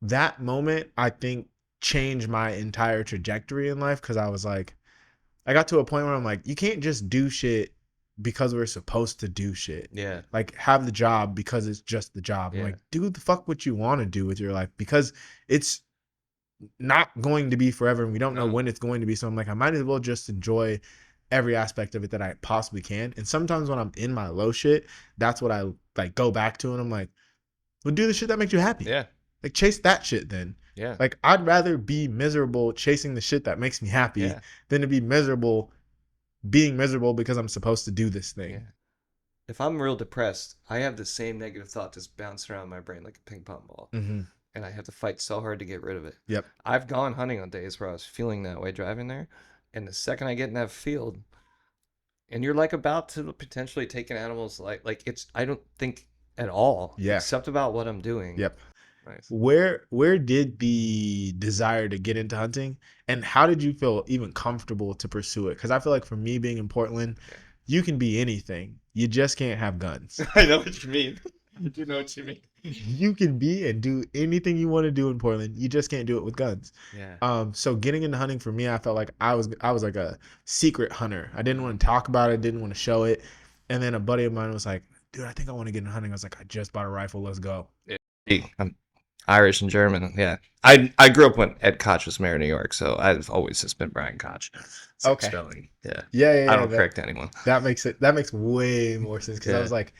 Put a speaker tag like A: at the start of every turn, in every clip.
A: that moment, I think, changed my entire trajectory in life because I was like, I got to a point where I'm like, you can't just do shit because we're supposed to do shit.
B: Yeah.
A: Like, have the job because it's just the job. I'm
B: Yeah.
A: like, do the fuck what you want to do with your life because it's not going to be forever and we don't know
B: No.
A: when it's going to be. So I'm like, I might as well just enjoy every aspect of it that I possibly can. And sometimes when I'm in my low shit, that's what I like go back to and I'm like, well, do the shit that makes you happy.
B: Yeah.
A: Like chase that shit then.
B: Yeah.
A: Like I'd rather be miserable chasing the shit that makes me happy
B: Yeah.
A: than to be miserable being miserable because I'm supposed to do this
B: Yeah.
A: thing.
B: If I'm real depressed, I have the same negative thought just bouncing around my brain like a ping pong ball.
A: Mm-hmm.
B: And I have to fight so hard to get rid of it.
A: Yep.
B: I've gone hunting on days where I was feeling that way driving there. And the second I get in that field, and you're like about to potentially take an animal's life, like it's, I don't think at all,
A: Yeah.
B: except about what I'm doing.
A: Yep.
B: Nice.
A: Where did the desire to get into hunting and how did you feel even comfortable to pursue it? Because I feel like for me being in Portland,
B: Yeah.
A: you can be anything. You just can't have guns.
B: I know what you mean. I do know what you mean.
A: You can be and do anything you want to do in Portland. You just can't do it with guns.
B: Yeah.
A: So getting into hunting for me, I felt like I was like a secret hunter. I didn't want to talk about it, didn't want to show it. And then a buddy of mine was like, dude, I think I want to get into hunting. I was like, I just bought a rifle, let's go.
B: Yeah. I'm Irish and German. Yeah. I grew up when Ed Koch was mayor of New York, so I've always just been Brian Koch. Same
A: Okay.
B: spelling. Yeah.
A: Yeah,
B: I
A: yeah.
B: don't correct anyone.
A: That makes way more sense because I
B: Yeah.
A: was like,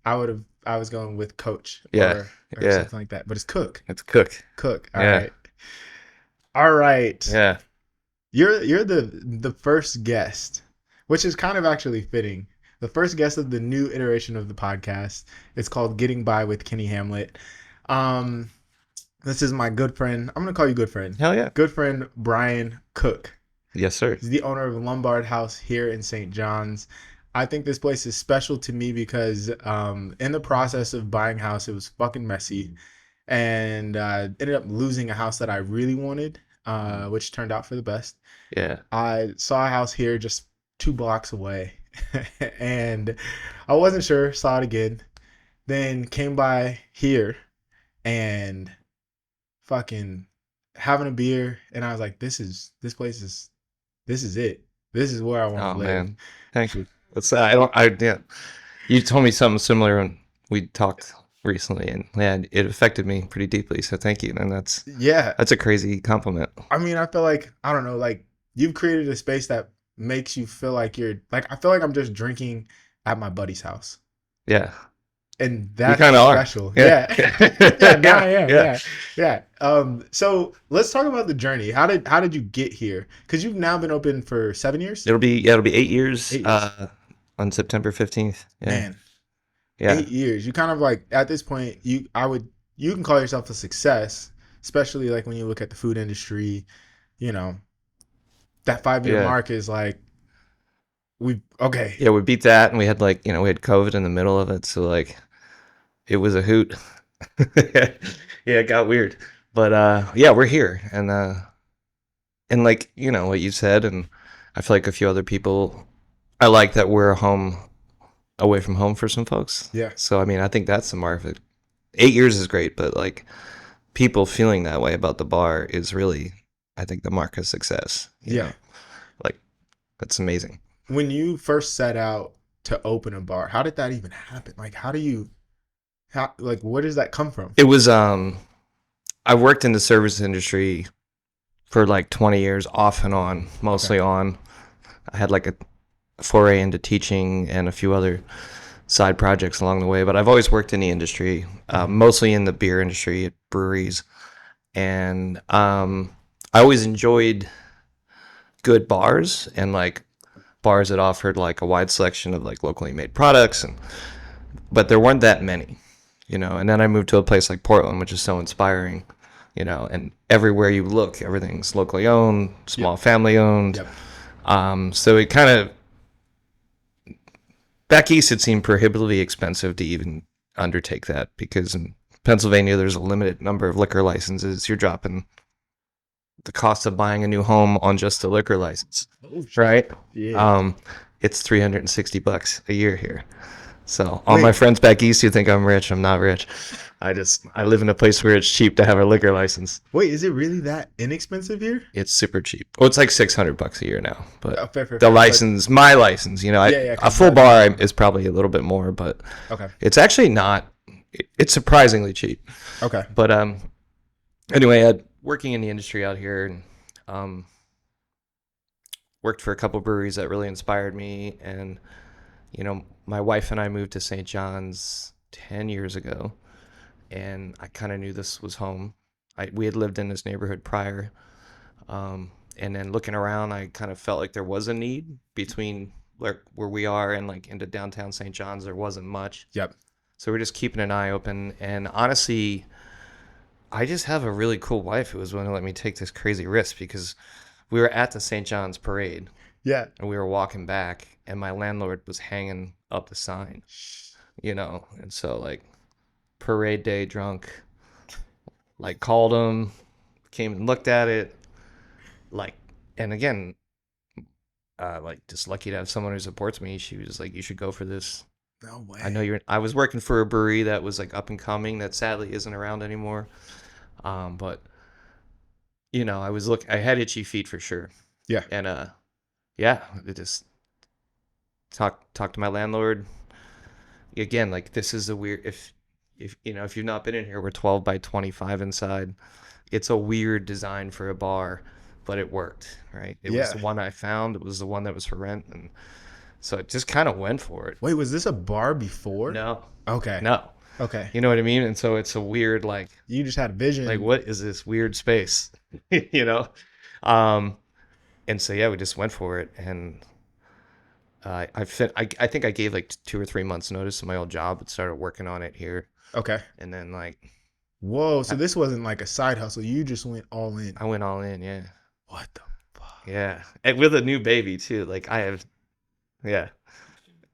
A: I was going with coach
B: Yeah.
A: or
B: Yeah.
A: something like that. But it's cook.
B: It's Cook.
A: Cook. All
B: Yeah.
A: right. All right.
B: Yeah.
A: You're the first guest, which is kind of actually fitting. The first guest of the new iteration of the podcast. It's called Getting By with Kenny Hamlett. Um, this is my good friend. I'm gonna call you good friend.
B: Hell yeah.
A: Good friend Brian Cook.
B: Yes, sir.
A: He's the owner of Lombard House here in St. John's. I think this place is special to me because in the process of buying a house, it was fucking messy, and ended up losing a house that I really wanted, which turned out for the best.
B: Yeah.
A: I saw a house here just 2 blocks away, and I wasn't sure. Saw it again, then came by here and fucking having a beer, and I was like, this place is this is it. This is where I want
B: Oh
A: to live.
B: man. Thank you. That's yeah. You told me something similar when we talked recently, and yeah, it affected me pretty deeply. So thank you. And
A: Yeah.
B: that's a crazy compliment.
A: I mean, I feel like, I don't know, like you've created a space that makes you feel like you're like, I feel like I'm just drinking at my buddy's house.
B: Yeah.
A: And
B: You
A: that's
B: kind of are.
A: special.
B: Yeah.
A: Yeah. Yeah, now I am.
B: Yeah.
A: Yeah. So let's talk about the journey. How did you get here? Because you've now been open for 7 years?
B: It'll be 8 years.
A: 8 years.
B: On September 15th. Yeah.
A: Man,
B: Yeah.
A: 8 years. You kind of like at this point, you can call yourself a success, especially like when you look at the food industry, you know, that 5 year
B: Yeah.
A: mark is like okay.
B: Yeah, we beat that, and we had like, we had COVID in the middle of it, so like it was a hoot. Yeah, it got weird. But yeah, we're here, and like, what you said, and I feel like a few other people, I like that we're home away from home for some folks.
A: Yeah.
B: So I mean, I think that's the mark of it. 8 years is great, but like people feeling that way about the bar is really, I think, the mark of success. you
A: Yeah.
B: know? Like that's amazing.
A: When you first set out to open a bar, how did that even happen? Like where does that come from?
B: It was I worked in the service industry for like 20 years off and on, mostly on. I had like a foray into teaching and a few other side projects along the way, but I've always worked in the industry, mostly in the beer industry at breweries. And I always enjoyed good bars and like bars that offered like a wide selection of like locally made products, but there weren't that many. And then I moved to a place like Portland, which is so inspiring, and everywhere you look, everything's locally owned, small family owned.
A: Yep.
B: So it kind of, back east, it seemed prohibitively expensive to even undertake that because in Pennsylvania, there's a limited number of liquor licenses. You're dropping the cost of buying a new home on just a liquor license, right?
A: Yeah.
B: It's $360 a year here. So all my
A: Wait,
B: friends back east who think I'm rich, I'm not rich. I live in a place where it's cheap to have a liquor license.
A: wait, is it really that inexpensive here?
B: It's super cheap. Well, it's like $600 a year now, but
A: Oh, fair, fair,
B: the
A: fair. But
B: license, my license,
A: yeah, yeah,
B: a
A: because
B: full bar is probably a little bit more, but
A: okay,
B: it's actually not. It's surprisingly cheap.
A: okay,
B: But anyway, working in the industry out here, and um, worked for a couple breweries that really inspired me. And my wife and I moved to St. John's 10 years ago, and I kind of knew this was home. We had lived in this neighborhood prior, and then looking around, I kind of felt like there was a need between where we are and like into downtown St. John's. There wasn't much,
A: yep,
B: so we're just keeping an eye open. And honestly, I just have a really cool wife who was willing to let me take this crazy risk because we were at the St. John's parade
A: yeah.
B: and we were walking back, and my landlord was hanging up the sign, and so like parade day drunk, like called him, came and looked at it, like, and again, like just lucky to have someone who supports me. She was like, "You should go for this.
A: No way.
B: I know I was working for a brewery that was like up and coming that sadly isn't around anymore, but I had itchy feet for sure,
A: Yeah,
B: and yeah, it just talk to my landlord again. Like, this is a weird, if you've not been in here, we're 12 by 25 inside. It's a weird design for a bar, but it worked, right? It was
A: yeah.
B: the one I found. It was the one that was for rent, and so it just kind of went for it.
A: Wait, was this a bar before?
B: No,
A: Okay,
B: no,
A: okay.
B: you know what I mean? And so it's a weird,
A: You just had a vision.
B: like what is this weird space, you know? Um, and so yeah, we just went for it, and I think I gave like 2 or 3 months notice to my old job and started working on it here,
A: Okay.
B: and then like
A: Whoa, so
B: I,
A: this wasn't like a side hustle. You just went all in.
B: I went all in, yeah,
A: What the fuck?
B: yeah, and with a new baby too. Like I have, yeah,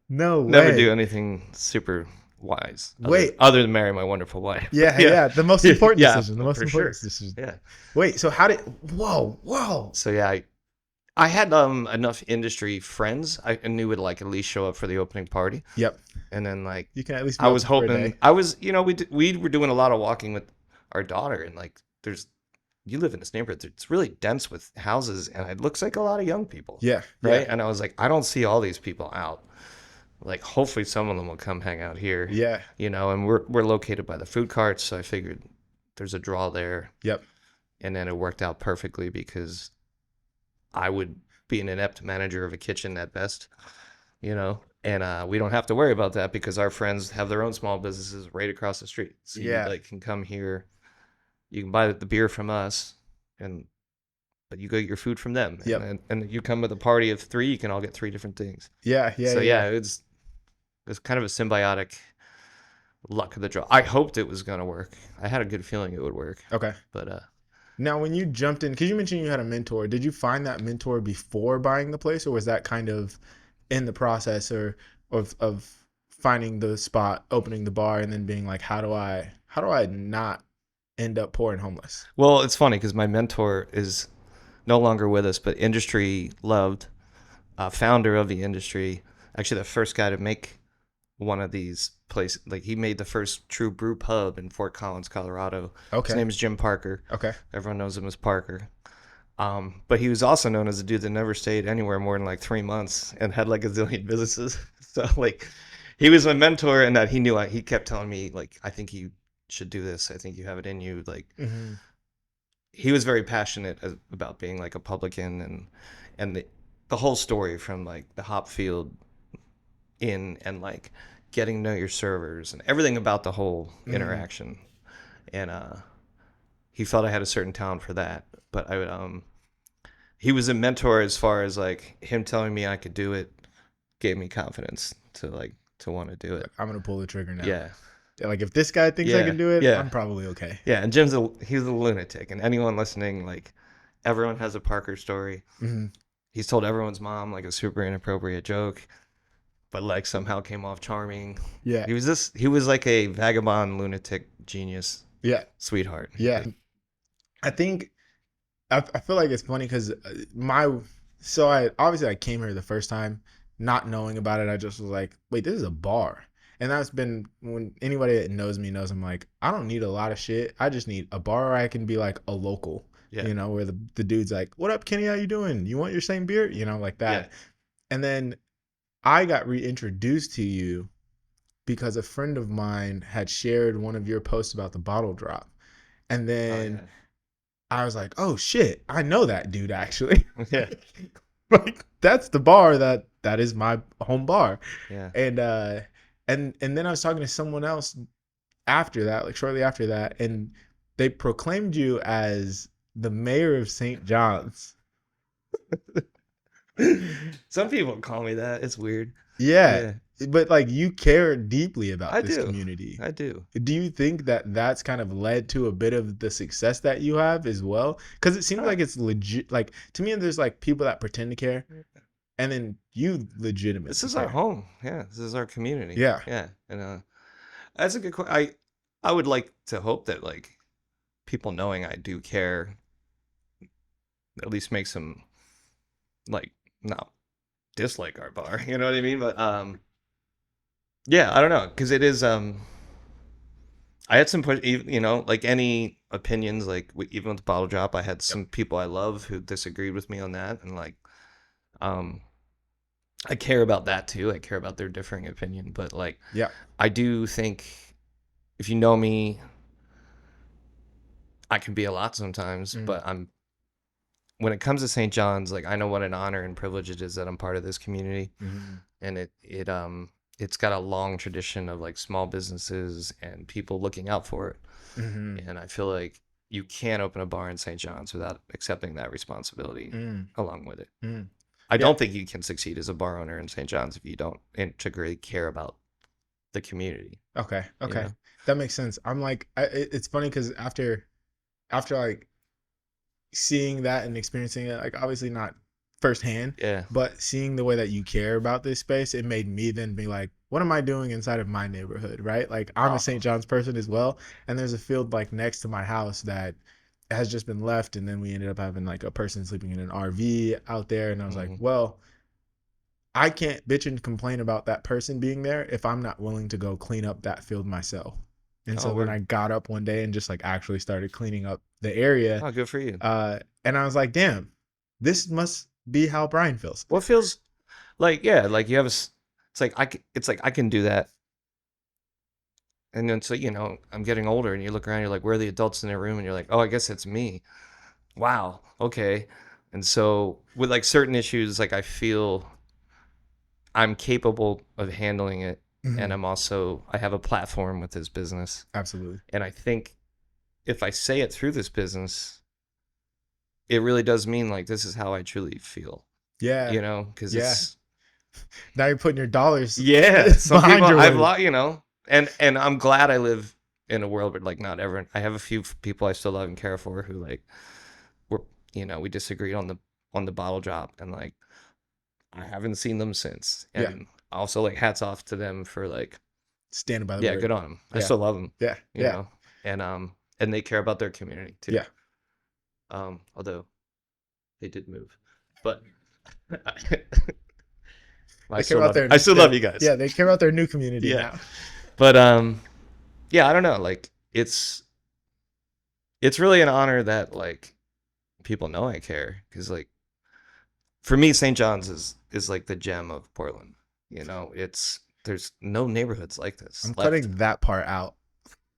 A: No
B: never do
A: way.
B: anything super wise
A: Wait.
B: other than marry my wonderful wife.
A: Yeah,
B: Yeah,
A: yeah. The most important
B: yeah,
A: decision. The most
B: for
A: important
B: sure.
A: decision.
B: Yeah.
A: Wait, so how did whoa, whoa.
B: So yeah, I had enough industry friends I knew would like at least show up for the opening party,
A: Yep.
B: and then like
A: You can at least be
B: I was
A: open for a
B: hoping
A: day.
B: we were doing a lot of walking with our daughter, and like you live in this neighborhood, it's really dense with houses, and it looks like a lot of young people,
A: Yeah,
B: right?
A: yeah,
B: And I was like, I don't see all these people out. Like, hopefully some of them will come hang out here,
A: yeah.
B: and we're located by the food carts, so I figured there's a draw there,
A: Yep.
B: and then it worked out perfectly because I would be an inept manager of a kitchen at best, and we don't have to worry about that because our friends have their own small businesses right across the street. So you
A: Yeah.
B: like can come here, you can buy the beer from us, and but you go get your food from them,
A: Yep.
B: and you come with a party of three, you can all get three different things.
A: Yeah, yeah,
B: So
A: yeah.
B: yeah, it's kind of a symbiotic luck of the draw. I hoped it was gonna work. I had a good feeling it would work,
A: Okay.
B: but
A: Now, when you jumped in, because you mentioned you had a mentor, did you find that mentor before buying the place, or was that kind of in the process, or of finding the spot, opening the bar, and then being like, how do I not end up poor and homeless?
B: well, it's funny because my mentor is no longer with us, but industry loved, founder of the industry, actually the first guy to make one of these places. Like, he made the first true brew pub in Fort Collins, Colorado. His
A: Okay.
B: name is Jim Parker.
A: Okay.
B: Everyone knows him as Parker. But he was also known as a dude that never stayed anywhere more than like 3 months and had like a zillion businesses. So like, he was my mentor, and that he kept telling me like, I think you should do this. I think you have it in you. Like,
A: Hmm.
B: he was very passionate about being like a publican, and the whole story from like the hop field in, and like getting to know your servers and everything about the whole
A: Hmm.
B: interaction. And he felt I had a certain talent for that. But he was a mentor as far as like him telling me I could do it gave me confidence to want to do it.
A: I'm gonna pull the trigger now.
B: Yeah.
A: Like, if this guy thinks I
B: Yeah.
A: can do it,
B: Yeah.
A: I'm probably okay.
B: Yeah. And he's a lunatic, and anyone listening, like, everyone has a Parker story.
A: Hmm.
B: He's told everyone's mom like a super inappropriate joke, but like somehow came off charming.
A: Yeah.
B: He was like a vagabond lunatic genius
A: Yeah.
B: sweetheart.
A: Yeah.
B: Like,
A: I think I feel like it's funny because I came here the first time not knowing about it. I just was like, wait, this is a bar. And that's been when anybody that knows me knows I'm like, I don't need a lot of shit. I just need a bar where I can be like a local,
B: Yeah.
A: where the dude's like, what up, Kenny? How you doing? You want your same beer? Like
B: Yeah.
A: that. And then I got reintroduced to you because a friend of mine had shared one of your posts about the bottle drop. And
B: Oh
A: then
B: yeah.
A: I was like, oh shit, I know that dude actually.
B: Yeah.
A: Like that's the bar that is my home bar.
B: Yeah.
A: And and then I was talking to someone else after that, like shortly after that, and they proclaimed you as the mayor of St. John's.
B: Some people call me that. It's weird.
A: Yeah,
B: Yeah.
A: but like you care deeply about
B: I
A: this
B: do.
A: community.
B: I do.
A: Do you think that that's kind of led to a bit of the success that you have as well? Because it seems
B: Uh,
A: like it's legit. Like to me, there's like people that pretend to care, and then you
B: this
A: legitimately
B: is our
A: care.
B: home. Yeah. This is our community.
A: Yeah.
B: Yeah. And that's a good question. I would like to hope that like people knowing I do care at least makes them like not dislike our bar. You know what I mean? But yeah, I don't know because it is I had some push, like any opinions, like even with the bottle drop, I had
A: Yep.
B: some people I love who disagreed with me on that, and like, um, I care about that too. I care about their differing opinion, but like,
A: Yeah.
B: I do think if you know me, I can be a lot sometimes,
A: Mm,
B: but when it comes to St. John's, like I know what an honor and privilege it is that I'm part of this community,
A: mm,
B: and it's got a long tradition of like small businesses and people looking out for it.
A: mm,
B: And I feel like you can't open a bar in St. John's without accepting that responsibility
A: mm,
B: along with it.
A: mm.
B: I
A: Yeah.
B: don't think you can succeed as a bar owner in St. John's if you don't integrally care about the community,
A: Okay.
B: you
A: Okay.
B: know?
A: That makes sense. I'm like, it's funny because after like seeing that and experiencing it, like obviously not firsthand,
B: Yeah.
A: but seeing the way that you care about this space, it made me then be like, what am I doing inside of my neighborhood, right? Like I'm a
B: Oh.
A: St. John's person as well, and there's a field like next to my house that has just been left, and then we ended up having like a person sleeping in an RV out there, and I was like,
B: Hmm.
A: well, I can't bitch and complain about that person being there if I'm not willing to go clean up that field myself. And
B: Oh,
A: so then
B: we're
A: I got up one day and just like actually started cleaning up the area.
B: oh, good for you.
A: And I was like, damn, this must be how Brian feels.
B: What feels like, yeah, like you have it's like it's like I can do that. And then so, I'm getting older and you look around, you're like, where are the adults in their room? And you're like, oh, I guess it's me. Wow. Okay. And so with like certain issues, like I feel I'm capable of handling it, and
A: Mhm.
B: I have a platform with this business,
A: Absolutely.
B: and I think if I say it through this business, it really does mean like this is how I truly feel,
A: Yeah.
B: because
A: Yeah.
B: it's
A: Now you're putting your dollars
B: yeah. Some people
A: behind your
B: I've
A: words.
B: lot, and I'm glad I live in a world where like not everyone. I have a few people I still love and care for who like we're we disagreed on the bottle drop, and like I haven't seen them since,
A: Yeah.
B: and also like hats off to them for like
A: Standing by the
B: yeah,
A: word.
B: good on them. I
A: Yeah.
B: still love them,
A: Yeah.
B: you
A: Yeah.
B: know, and they care about their community too.
A: Yeah.
B: Although they did move, but I
A: They care
B: still
A: about
B: love you. I still love you guys.
A: yeah, they care about their new community
B: Yeah,
A: now.
B: but yeah, I don't know. Like it's really an honor that like people know I care because like for me, St. John's is like the gem of Portland. It's there's no neighborhoods like this
A: I'm
B: left.
A: cutting that part out.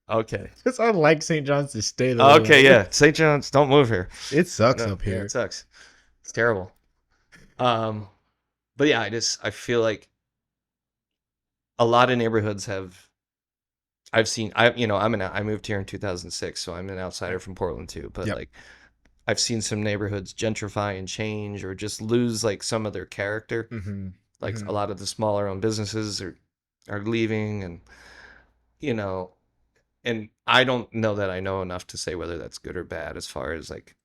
B: Okay.
A: Because I like St. John's to stay the way
B: Okay,
A: that
B: yeah. St. John's, don't move here.
A: it sucks
B: No,
A: up
B: yeah, it
A: here.
B: sucks. It's terrible. Um, but yeah, I feel like a lot of neighborhoods have I've seen I moved here in 2006, so I'm an
A: Okay.
B: outsider from Portland too, but
A: Yep.
B: like I've seen some neighborhoods gentrify and change or just lose like some of their character.
A: Mm-hmm.
B: Like
A: Mm-hmm.
B: a lot of the smaller owned businesses are leaving, and you know and I don't know that I know enough to say whether that's good or bad as far as like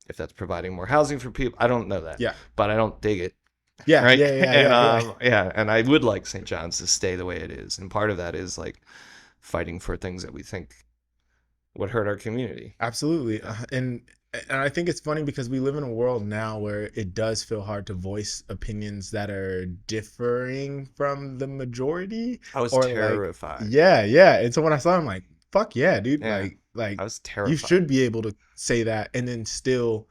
B: if that's providing more housing for people. I don't know that,
A: Yeah.
B: but I don't dig it,
A: Yeah.
B: right?
A: Yeah. Yeah.
B: And
A: Yeah. Yeah.
B: yeah, and I would like St. John's to stay the way it is, and part of that is like fighting for things that we think would hurt our community.
A: Absolutely.
B: You know?
A: and I think it's funny because we live in a world now where it does feel hard to voice opinions that are differing from the majority,
B: I was
A: or like,
B: terrified.
A: yeah, yeah. And so when I saw him, like, fuck yeah, dude,
B: Yeah,
A: like
B: I was
A: you
B: terrified.
A: should be able to say that and then still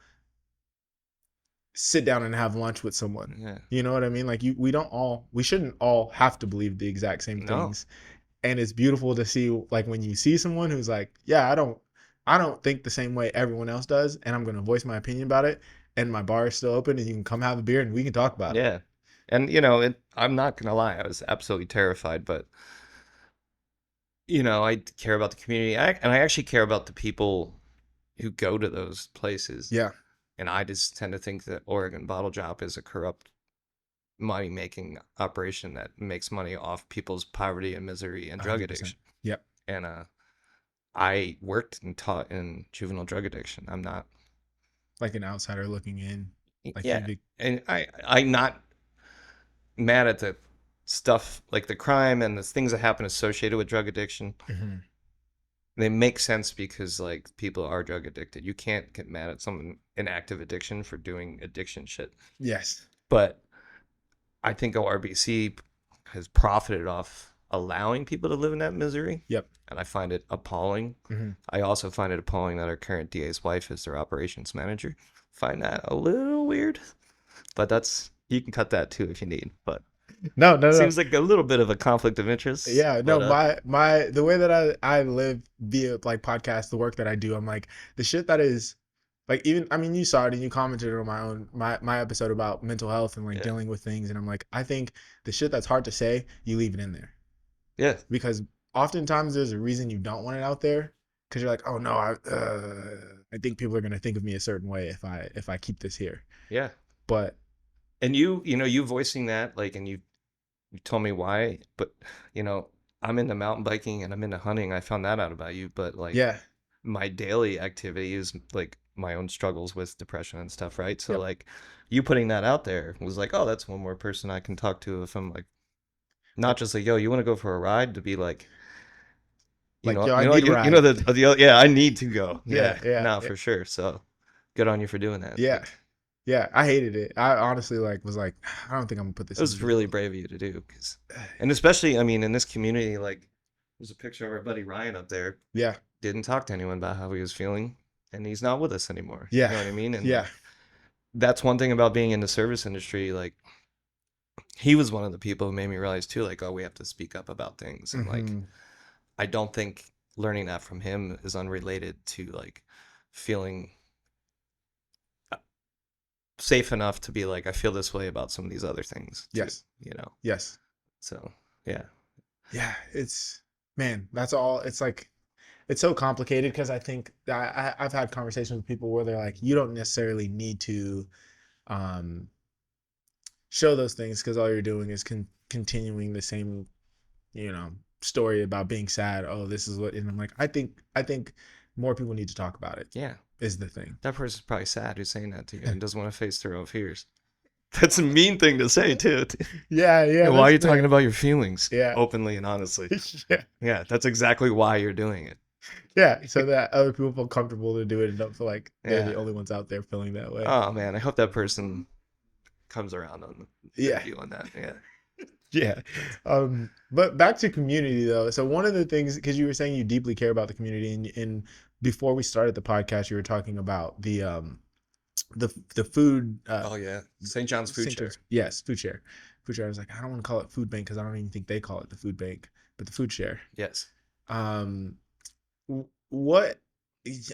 A: sit down and have lunch with someone.
B: Yeah,
A: You know what I mean? Like we shouldn't all have to believe the exact same
B: no,
A: things. And it's beautiful to see, like, when you see someone who's like, yeah, I don't think the same way everyone else does, and I'm going to voice my opinion about it, and my bar is still open and you can come have a beer and we can talk about it.
B: yeah, and I'm not gonna lie, I was absolutely terrified, but I care about the community, and I actually care about the people who go to those places.
A: Yeah,
B: And I just tend to think that Oregon Bottle Drop is a corrupt money making operation that makes money off people's poverty and misery and drug
A: 100%.
B: addiction.
A: Yep.
B: And I worked and taught in juvenile drug addiction. I'm not,
A: Like an outsider looking in, like
B: yeah,
A: you.
B: and I'm not mad at the stuff like the crime and the things that happen associated with drug addiction.
A: Mm-hmm.
B: They make sense because like people are drug addicted. You can't get mad at someone in active addiction for doing addiction shit.
A: Yes.
B: But I think ORBC has profited off allowing people to live in that misery,
A: Yep.
B: and I find it appalling.
A: Mm-hmm.
B: I also find it appalling that our current DA's wife is their operations manager. Find that a little weird, but you can cut that too if you need. But
A: No, no, no.
B: seems like a little bit of a conflict of interest.
A: Yeah, no,
B: But
A: my the way that I live via like podcast, the work that I do, I'm like the shit that is like, even, I mean, you saw it and you commented on my episode about mental health and like
B: yeah,
A: dealing with things, and I'm like, I think the shit that's hard to say, you leave it in there,
B: yeah,
A: because oftentimes there's a reason you don't want it out there, because you're like, oh no, I think people are gonna think of me a certain way if I keep this here,
B: yeah.
A: but
B: And you voicing that, like, and you told me why, but I'm into mountain biking and I'm into hunting. I found that out about you, but like
A: yeah,
B: my daily activity is like my own struggles with depression and stuff, right? So
A: yep,
B: like you putting that out there was like, oh, that's one more person I can talk to if I'm like not just like, yo, you want to go for a ride, to be like,
A: like, yo, I need a ride,
B: yeah, I need to go.
A: yeah,
B: Yeah,
A: yeah,
B: no,
A: yeah.
B: for sure. So good on you for doing that.
A: Yeah.
B: Like
A: Yeah, I hated it. I honestly like was like, I don't think I'm gonna put
B: it
A: this in the
B: was really
A: video.
B: brave of you to do, and especially, I mean, in this community, like there's a picture of our buddy Ryan up there.
A: Yeah,
B: Didn't talk to anyone about how he was feeling, and he's not with us anymore. You
A: yeah,
B: know what I mean? And
A: yeah,
B: like that's one thing about being in the service industry. Like he was one of the people who made me realize too, like, oh, we have to speak up about things. And like
A: hmm,
B: I don't think learning that from him is unrelated to like feeling safe enough to be like, I feel this way about some of these other things too,
A: yes,
B: you know?
A: yes,
B: So yeah.
A: yeah. It's, man, that's all. It's like, it's so complicated because I think that I've had conversations with people where they're like, you don't necessarily need to um, show those things, because all you're doing is continuing the same, story about being sad. Oh, this is what, and I'm like, I think more people need to talk about it.
B: Yeah.
A: Is the thing.
B: That person's probably sad who's saying that to you and doesn't want to face their own fears. That's a mean thing to say too.
A: Yeah, yeah.
B: Yeah, why are you
A: That's
B: talking
A: the,
B: about your feelings
A: yeah.
B: openly and honestly?
A: Yeah.
B: Yeah, that's exactly why you're doing it.
A: Yeah, so that other people feel comfortable to do it and don't feel like they're the
B: Yeah.
A: only ones out there feeling that way.
B: Oh man, I hope that person comes around on their
A: Yeah,
B: view on that. Yeah.
A: yeah. But back to community though. So one of the things, because you were saying you deeply care about the community, and before we started the podcast, you were talking about the food.
B: Oh yeah, St. John's Food
A: St.
B: Share.
A: Joe's, yes, food share. Food share. I was like, I don't want to call it food bank because I don't even think they call it the food bank, but the food share.
B: Yes.
A: Um, what?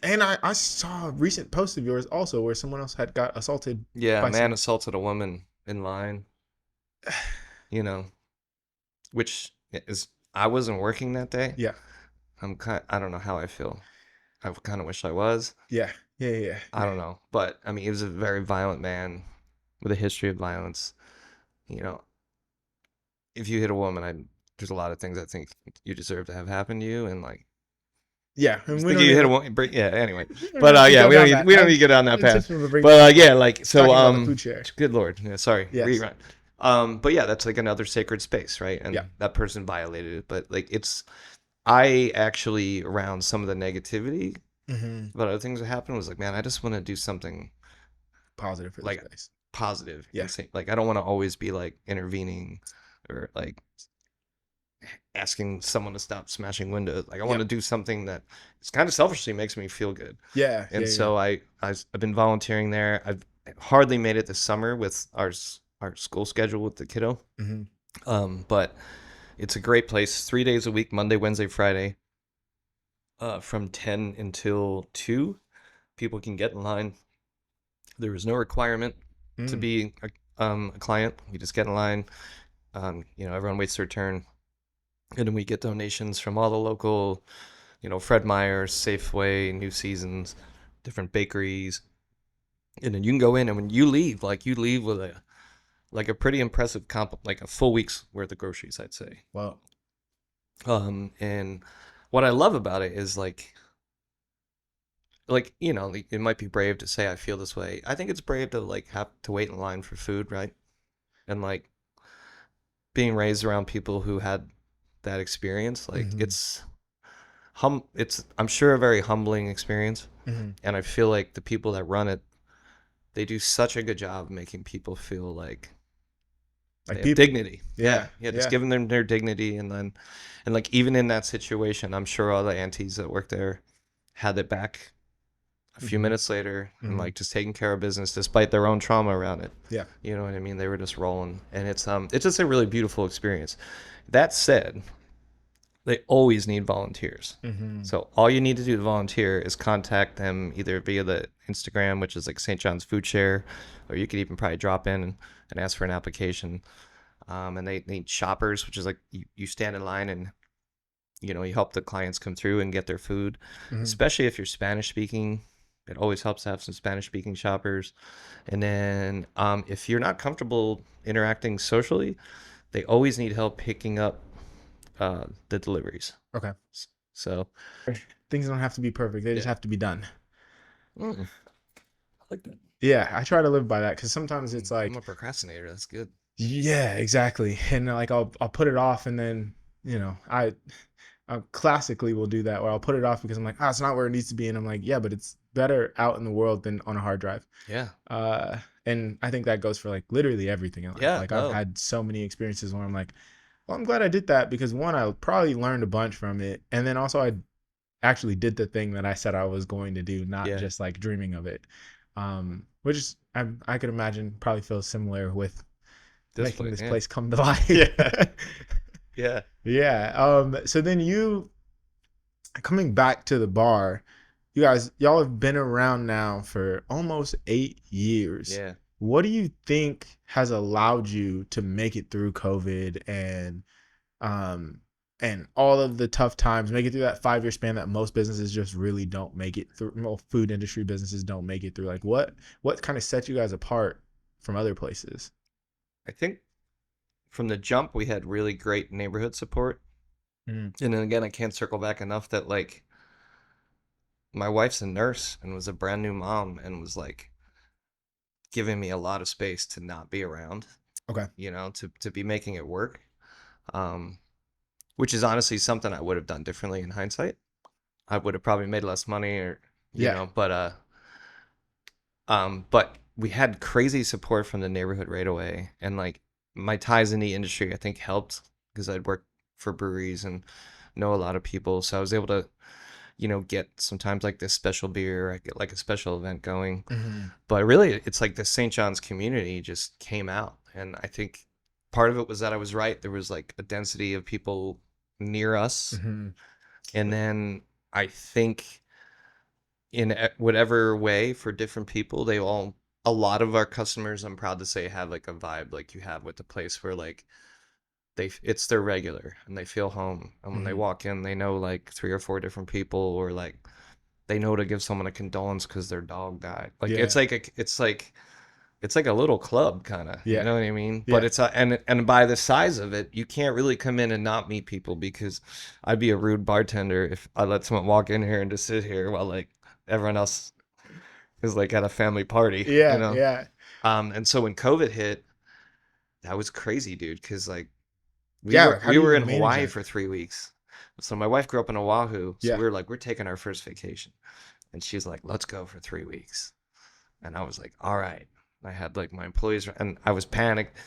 A: And I saw a recent post of yours also where someone else had got assaulted
B: Yeah, a
A: by
B: man
A: some.
B: assaulted a woman in line. You know, which is I wasn't working that day.
A: Yeah,
B: I don't know how I feel. I kind of wish I was.
A: yeah, yeah, yeah,
B: I
A: yeah.
B: don't know, but I mean, he was a very violent man with a history of violence. You know, if you hit a woman, there's a lot of things I think you deserve to have happen to you, and like
A: Yeah, and
B: just
A: we
B: think
A: don't
B: you hit a
A: even
B: woman. Yeah. Anyway,
A: we don't
B: but
A: have to
B: yeah,
A: go down that.
B: we don't
A: I'm
B: need to get down that path.
A: intentional to bring
B: But
A: that up.
B: yeah, like so.
A: Talking about the food share.
B: Good lord. Yeah, sorry.
A: Yes.
B: Rerun. But yeah, that's like another sacred space, right? And
A: Yeah.
B: that person violated it, but like I actually around some of the negativity
A: Hmm.
B: But other things that happened was like, man, I just want to do something
A: Positive for the
B: like
A: space.
B: positive
A: Yeah.
B: and say, like, I don't want to always be like intervening or like asking someone to stop smashing windows. Like, I want
A: Yep.
B: to do something that it's kind of selfishly makes me feel good.
A: Yeah.
B: And
A: Yeah. Yeah.
B: so I've been volunteering there. I've hardly made it this summer with our school schedule with the kiddo.
A: Hmm.
B: But it's a great place. 3 days a week, Monday, Wednesday, Friday, from 10 until 2. People can get in line. There is no requirement to
A: Mm.
B: be a client. You just get in line. Everyone waits their turn. And then we get donations from all the local, Fred Meyer, Safeway, New Seasons, different bakeries. And then you can go in, and when you leave, like you leave with a pretty impressive like a full week's worth of groceries, I'd say.
A: Well.
B: And what I love about it is like it might be brave to say I feel this way. I think it's brave to like have to wait in line for food, right? And like being raised around people who had that experience, like
A: Hmm.
B: it's I'm sure a very humbling experience.
A: Hmm.
B: And I feel like the people that run it, they do such a good job making people feel like they
A: Like
B: have
A: people.
B: dignity. Yeah,
A: Yeah.
B: yeah, just
A: Yeah.
B: giving them their dignity. And like even in that situation, I'm sure all the aunties that work there had it back a few
A: Hmm.
B: minutes later and
A: Hmm.
B: like just taking care of business despite their own trauma around it.
A: Yeah.
B: You know what I mean? They were just rolling, and it's just a really beautiful experience. That said, they always need volunteers.
A: Hmm.
B: So all you need to do to volunteer is contact them either via the Instagram, which is like St. John's Food Share, or you could even probably drop in and ask for an application. And they need shoppers, which is like you stand in line and you help the clients come through and get their food,
A: Hmm.
B: especially if you're Spanish speaking. It always helps to have some Spanish speaking shoppers. And then if you're not comfortable interacting socially, they always need help picking up the deliveries.
A: Okay.
B: So,
A: Things don't have to be perfect. They just
B: yeah.
A: have to be done.
B: I like that.
A: Yeah, I try to live by that because sometimes it's
B: I'm
A: like,
B: a procrastinator. That's good.
A: yeah, exactly. And like I'll put it off, and then I classically will do that where I'll put it off because I'm like, ah, it's not where it needs to be, and I'm like, yeah, but it's better out in the world than on a hard drive.
B: Yeah.
A: Uh, and I think that goes for like literally everything in life.
B: Yeah.
A: Like I've
B: No.
A: had so many experiences where I'm like, well, I'm glad I did that because one, I probably learned a bunch from it, and then also I actually did the thing that I said I was going to do, not
B: Yeah.
A: just like dreaming of it. Which is I could imagine probably feels similar with
B: This
A: making
B: place.
A: this
B: Yeah.
A: place come to life.
B: Yeah. Yeah.
A: Yeah. So then you coming back to the bar, y'all have been around now for almost 8 years.
B: Yeah.
A: What do you think has allowed you to make it through COVID um and all of the tough times, make it through that 5 year span that most businesses just really don't make it through. Most food industry businesses don't make it through. Like what kind of set you guys apart from other places?
B: I think from the jump, we had really great neighborhood support.
A: Mm.
B: And then again, I can't circle back enough that like my wife's a nurse and was a brand new mom and was like giving me a lot of space to not be around,
A: Okay.
B: to be making it work. Um, which is honestly something I would have done differently in hindsight. I would have probably made less money or,
A: Yeah.
B: but we had crazy support from the neighborhood right away. And like my ties in the industry, I think helped because I'd worked for breweries and know a lot of people. So I was able to, get sometimes like this special beer, I get like a special event going.
A: Hmm.
B: But really, it's like the St. John's community just came out. And I think part of it was that I was right. There was like a density of people near us.
A: Hmm.
B: And then I think in whatever way for different people, a lot of our customers, I'm proud to say, have like a vibe like you have with the place where like it's their regular and they feel home. And when they
A: Hmm.
B: walk in, they know like three or four different people, or like they know to give someone a condolence because their dog died. Like
A: Yeah.
B: it's like a little club kind of, you
A: Yeah.
B: know what I mean? But
A: Yeah.
B: it's and by the size of it, you can't really come in and not meet people because I'd be a rude bartender if I let someone walk in here and just sit here while like everyone else is like at a family party, you
A: Yeah.
B: know?
A: Yeah.
B: And so when COVID hit, that was crazy, dude, because like we
A: Yeah.
B: were
A: Like, how
B: we
A: do you
B: were in
A: even manage
B: Hawaii
A: that?
B: for 3 weeks. So my wife grew up in Oahu, so
A: Yeah.
B: we were like, we're taking our first vacation. And she's like, let's go for 3 weeks. And I was like, all right. I had like my employees, and I was panicked.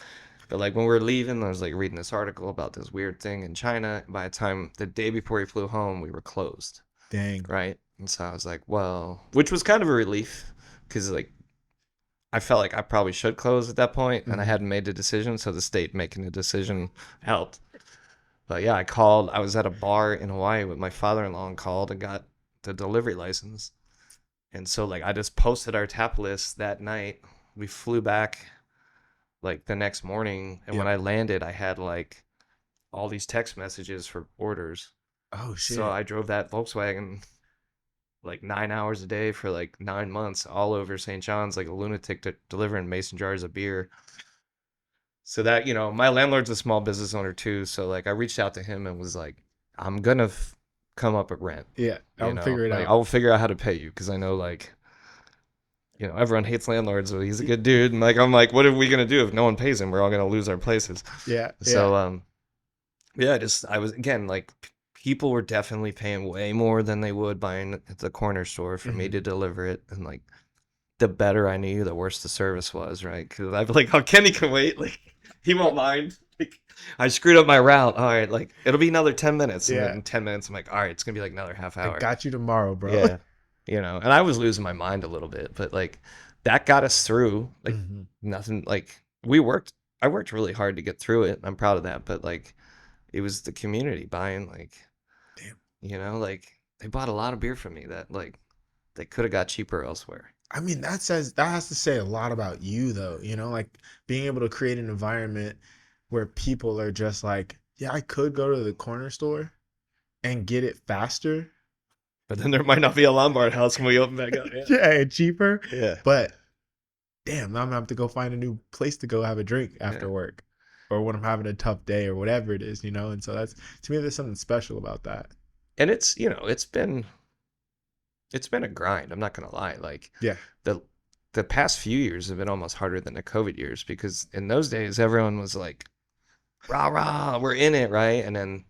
B: But like when we were leaving, I was like reading this article about this weird thing in China. By the time the day before we flew home, we were closed,
A: Dang.
B: right? And so I was like, well, which was kind of a relief because like I felt like I probably should close at that point, and I
A: Hmm.
B: hadn't made the decision. So the state making the decision helped. But yeah, I called. I was at a bar in Hawaii with my father-in-law and called and got the delivery license. And so like I just posted our tap list that night. We flew back like the next morning, and when
A: Yep.
B: I landed, I had like all these text messages for orders.
A: Oh
B: So
A: shit.
B: I drove that Volkswagen like 9 hours a day for like 9 months all over St. John's like a lunatic delivering mason jars of beer. So that, my landlord's a small business owner too. So like I reached out to him and was like, I'm gonna come up with rent,
A: Yeah, I'll figure it
B: like
A: out.
B: I'll figure out how to pay you because I know like, everyone hates landlords, but he's a good dude. And like, I'm like, what are we gonna do if no one pays him? We're all gonna lose our places.
A: Yeah, yeah.
B: So, yeah, I was again like, people were definitely paying way more than they would buying at the corner store for me
A: Hmm.
B: to deliver it. And like, the better I knew, the worse the service was, right? Because I'd be like, oh, Kenny can wait. Like, he won't mind. Like, I screwed up my route. All right, like, it'll be another 10 minutes. And then
A: Yeah.
B: in 10 minutes, I'm like, all right, it's going to be like another half
A: I
B: hour.
A: got you tomorrow, bro.
B: Yeah. And I was losing my mind a little bit, but like, that got us through. Like,
A: Hmm.
B: nothing, like, I worked really hard to get through it. I'm proud of that. But like, it was the community buying, like,
A: Damn.
B: like, they bought a lot of beer from me that, like, they could have got cheaper elsewhere.
A: I mean, that has to say a lot about you, though. Like being able to create an environment where people are just like, yeah, I could go to the corner store and get it faster,
B: But then there might not be a Lombard house when we open back up. Yeah.
A: yeah, and cheaper.
B: Yeah.
A: But damn, now I'm gonna have to go find a new place to go have a drink
B: Yeah.
A: after work, or when I'm having a tough day or whatever it is. And so that's to me, there's something special about that.
B: And it's been a grind. I'm not gonna lie. Like
A: Yeah.
B: the the past few years have been almost harder than the COVID years because in those days everyone was like, rah rah, we're in it, right? And then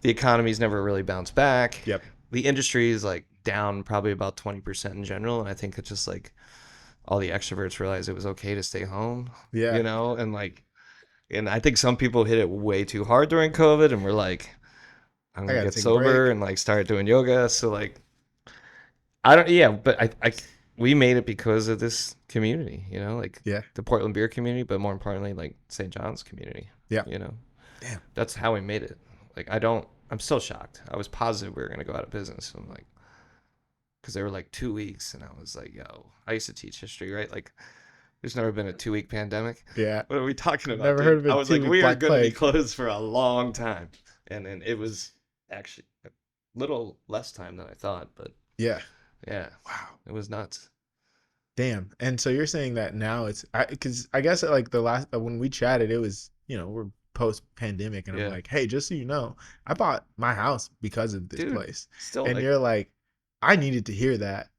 B: the economy's never really bounced back.
A: Yep.
B: The industry is like down probably about 20% in general. And I think it's just like all the extroverts realized it was okay to stay home,
A: Yeah.
B: and like, and I think some people hit it way too hard during COVID and were like, I'm
A: I
B: gonna
A: gotta
B: get
A: take a
B: sober
A: break.
B: and like start doing yoga. So like, I don't, yeah, but we made it because of this community, like
A: Yeah.
B: the Portland beer community, but more importantly, like St. John's community,
A: Yeah.
B: you know,
A: Damn.
B: that's how we made it. Like, I'm still shocked. I was positive we were going to go out of business. I'm like, cause they were like 2 weeks and I was like, yo, I used to teach history, right? Like there's never been a 2 week pandemic.
A: Yeah.
B: What are we talking
A: I've
B: about,
A: never heard
B: dude?
A: of
B: I
A: a
B: was like,
A: 2 week
B: we are
A: Black
B: going to be
A: Plague.
B: closed for a long time. And then it was actually a little less time than I thought, but
A: Yeah.
B: yeah,
A: Wow.
B: it was nuts.
A: Damn. And so you're saying that now because I guess like the last when we chatted, it was we're post pandemic, and I'm
B: Yeah.
A: like, hey, just so you know, I bought my house because of this
B: Dude,
A: place,
B: still
A: and
B: like,
A: you're like, I needed to hear that,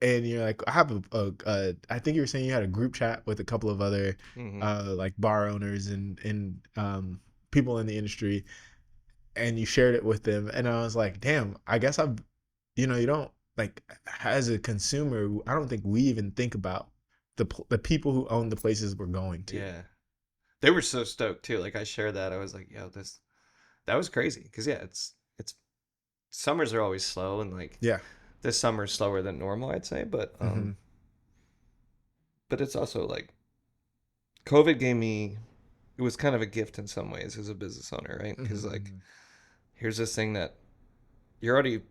A: and you're like, I have I think you were saying you had a group chat with a couple of other
B: hmm
A: like bar owners and people in the industry, and you shared it with them, and I was like, damn, I guess you don't like as a consumer, I don't think we even think about the people who own the places we're going to.
B: yeah, they were so stoked too. Like I shared that, I was like, yo, that was crazy. Cause yeah, it's summers are always slow and like
A: Yeah.
B: this summer is slower than normal, I'd say.
A: Hmm.
B: But it's also like COVID gave me, it was kind of a gift in some ways as a business owner, right? Cause like,
A: Hmm.
B: here's this thing that you're already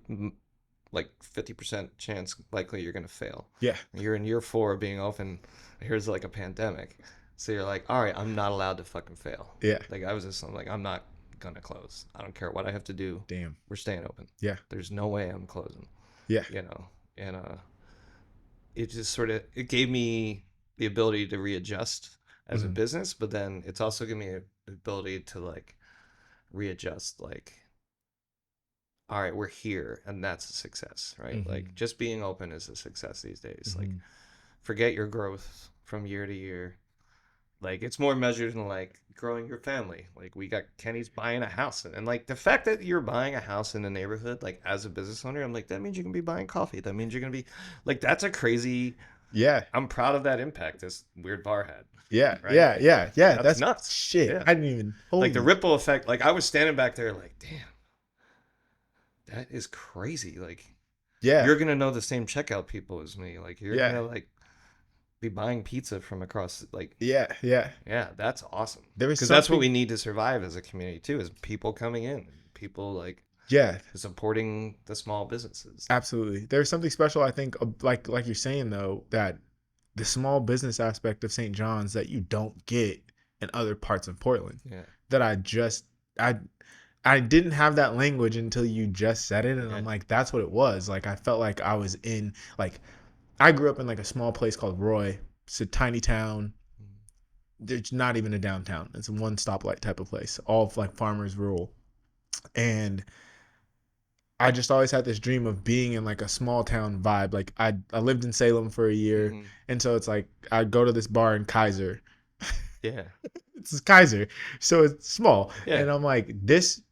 B: like 50% chance likely you're going to fail.
A: Yeah.
B: You're in year 4 of being open. Here's like a pandemic. So you're like, all right, I'm not allowed to fucking fail.
A: Yeah.
B: Like I was just I'm like, I'm not going to close. I don't care what I have to do.
A: Damn.
B: We're staying open.
A: Yeah.
B: There's no way I'm closing,
A: Yeah.
B: and it just sort of, it gave me the ability to readjust as a
A: Hmm.
B: business, but then it's also given me the ability to like readjust, like, all right, we're here and that's a success, right? Like
A: Hmm.
B: just being open is a success these days. Like
A: Hmm.
B: forget your growth from year to year. Like it's more measured in like growing your family. Like we got Kenny's buying a house, and like the fact that you're buying a house in the neighborhood, like as a business owner, I'm like that means you can be buying coffee. That means you're gonna be like that's a crazy.
A: Yeah.
B: I'm proud of that impact this weird bar had,
A: Yeah.
B: right?
A: Yeah. Yeah. Yeah.
B: That's
A: That's
B: nuts.
A: shit.
B: Yeah,
A: I didn't even
B: like the
A: holy.
B: ripple effect. Like I was standing back there, like damn, that is crazy. Like
A: Yeah.
B: you're gonna know the same checkout people as me. Like you're
A: Yeah.
B: gonna like be buying pizza from across like
A: Yeah. Yeah.
B: yeah, that's awesome.
A: There was
B: Because that's what
A: something.
B: we need to survive as a community too, is people coming in, people like
A: Yeah.
B: supporting the small businesses.
A: Absolutely. There's something special, I think, like you're saying though, that the small business aspect of St. John's that you don't get in other parts of Portland.
B: Yeah,
A: That I I didn't have that language until you just said it, and
B: yeah,
A: I'm like, that's what it was. Like I felt like I was in like I grew up in like a small place called Roy. It's a tiny town. There's not even a downtown. It's a one stoplight type of place. All like farmers rural. And I just always had this dream of being in like a small town vibe. Like I lived in Salem for a year,
B: hmm
A: and so it's like I'd go to this bar in Kaiser.
B: yeah,
A: It's Kaiser, so it's small,
B: yeah,
A: and I'm like, this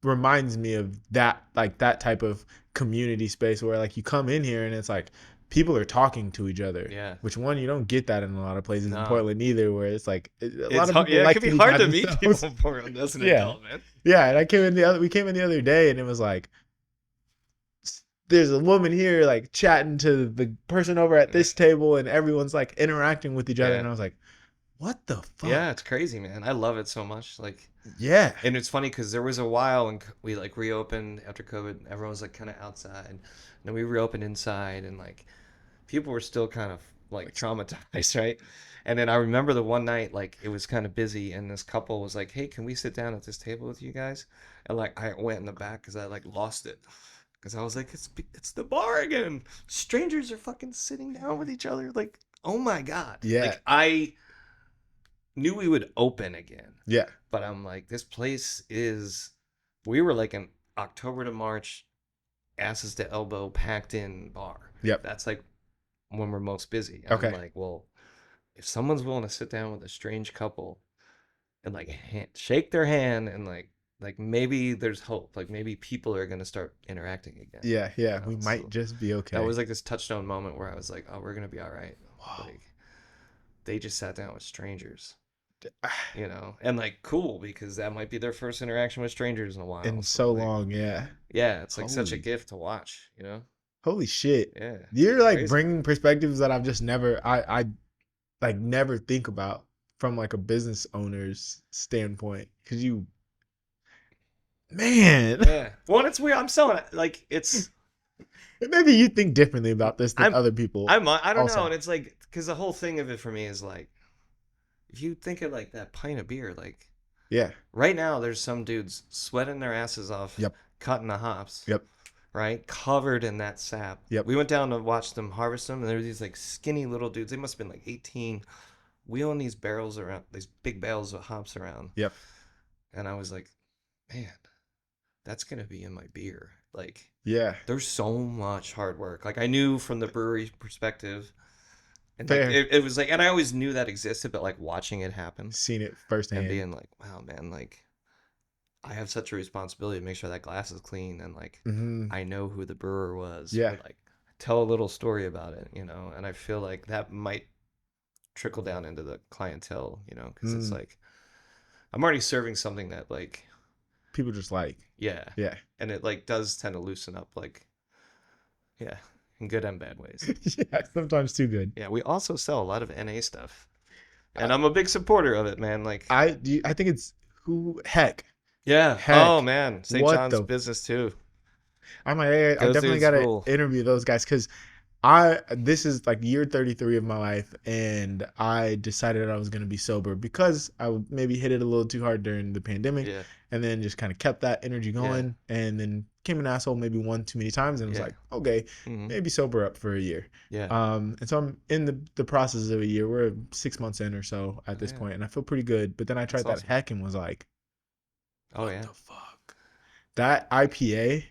A: reminds me of that, like that type of community space where like you come in here and it's like people are talking to each other.
B: yeah.
A: Which one, you don't get that in a lot of places in
B: No,
A: Portland either, where it's like a lot
B: it's
A: of
B: hard.
A: people
B: Yeah, it
A: like
B: can
A: to
B: be
A: be
B: hard
A: by
B: to meet people
A: themselves.
B: in Portland as an
A: Yeah,
B: adult, man.
A: yeah. And we came in the other day, and it was like there's a woman here like chatting to the person over at
B: Yeah,
A: this table, and everyone's like interacting with each other,
B: yeah,
A: and I was like, what the
B: yeah.
A: fuck?
B: It's crazy, man. I love it so much. Like,
A: Yeah.
B: and it's funny because there was a while when we like reopened after COVID, and everyone was like kind of outside, and then we reopened inside, and like people were still kind of like
A: Like,
B: traumatized, right? And then I remember the one night, like it was kind of busy, and this couple was like, "Hey, can we sit down at this table with you guys?" And like I went in the back because I like lost it, because I was like, "It's the bar again. Strangers are fucking sitting down with each other. Like, oh my god!"
A: yeah.
B: Like I knew we would open again,
A: Yeah.
B: but I'm like, this place is. We were like in October to March, asses to elbow, packed in bar.
A: Yep.
B: That's like when we're most busy. And I'm
A: Okay.
B: like, well, if someone's willing to sit down with a strange couple and like shake their hand and like maybe there's hope. Like maybe people are gonna start interacting again.
A: Yeah.
B: You
A: Yeah.
B: know,
A: We might
B: so
A: just be
B: that
A: okay.
B: was like this touchstone moment where I was like, oh, we're gonna be all right.
A: Wow.
B: Like they just sat down with strangers, you know, and like cool because that might be their first interaction with strangers in a while.
A: In
B: So
A: so
B: like,
A: long. Yeah.
B: yeah, it's like such a
A: Holy,
B: gift to watch, you know.
A: holy shit.
B: Yeah,
A: You're like
B: crazy.
A: bringing perspectives that I've just never, I like never think about from like a business owner's standpoint. Cause you, man,
B: Yeah. Well, it's weird. I'm selling it. Like it's
A: maybe you think differently about this than
B: I'm
A: other people
B: I don't know,
A: also.
B: and it's like because the whole thing of it for me is like if you think of like that pint of beer, like
A: Yeah.
B: right now there's some dudes sweating their asses off,
A: Yep.
B: cutting the hops,
A: Yep.
B: right, covered in that sap.
A: Yep.
B: We went down to watch them harvest them, and there were these like skinny little dudes. They must have been like 18, wheeling these barrels around, these big barrels of hops around,
A: Yep.
B: and I was like, man, that's gonna be in my beer, like.
A: Yeah.
B: There's so much hard work. Like I knew from the brewery perspective, and like
A: Fair.
B: it was like, and I always knew that existed, but like watching it happen
A: Seen it
B: and
A: firsthand.
B: being like, wow, man, like I have such a responsibility to make sure that glass is clean, and like
A: Hmm.
B: I know who the brewer was,
A: Yeah.
B: or like tell a little story about it, you know. And I feel like that might trickle down into the clientele, you know, because it's
A: Mm.
B: like I'm already serving something that like,
A: People just like,
B: yeah,
A: yeah.
B: and it like does tend to loosen up, like, yeah, in good and bad ways.
A: Yeah. Sometimes too good.
B: Yeah, we also sell a lot of NA stuff, and I'm a big supporter of it, man. Like,
A: I think it's who heck.
B: yeah. Oh
A: Heck.
B: man, St.
A: What
B: John's
A: the
B: business too.
A: I
B: Those
A: definitely
B: dudes
A: gotta
B: rule.
A: interview those guys because this is like year 33 of my life, and I decided I was gonna be sober because I would maybe hit it a little too hard during the pandemic,
B: Yeah,
A: and then just kind of kept that energy
B: yeah,
A: going, and then became an asshole maybe one too many times, and was
B: yeah.
A: like, okay,
B: hmm
A: maybe sober up for a year.
B: Yeah,
A: And so I'm in the process of a year. We're 6 months in or so at this
B: yeah.
A: point, and I feel pretty good. But then I
B: That's
A: tried that
B: awesome.
A: heck and was like,
B: Oh
A: what
B: yeah,
A: the fuck? That IPA.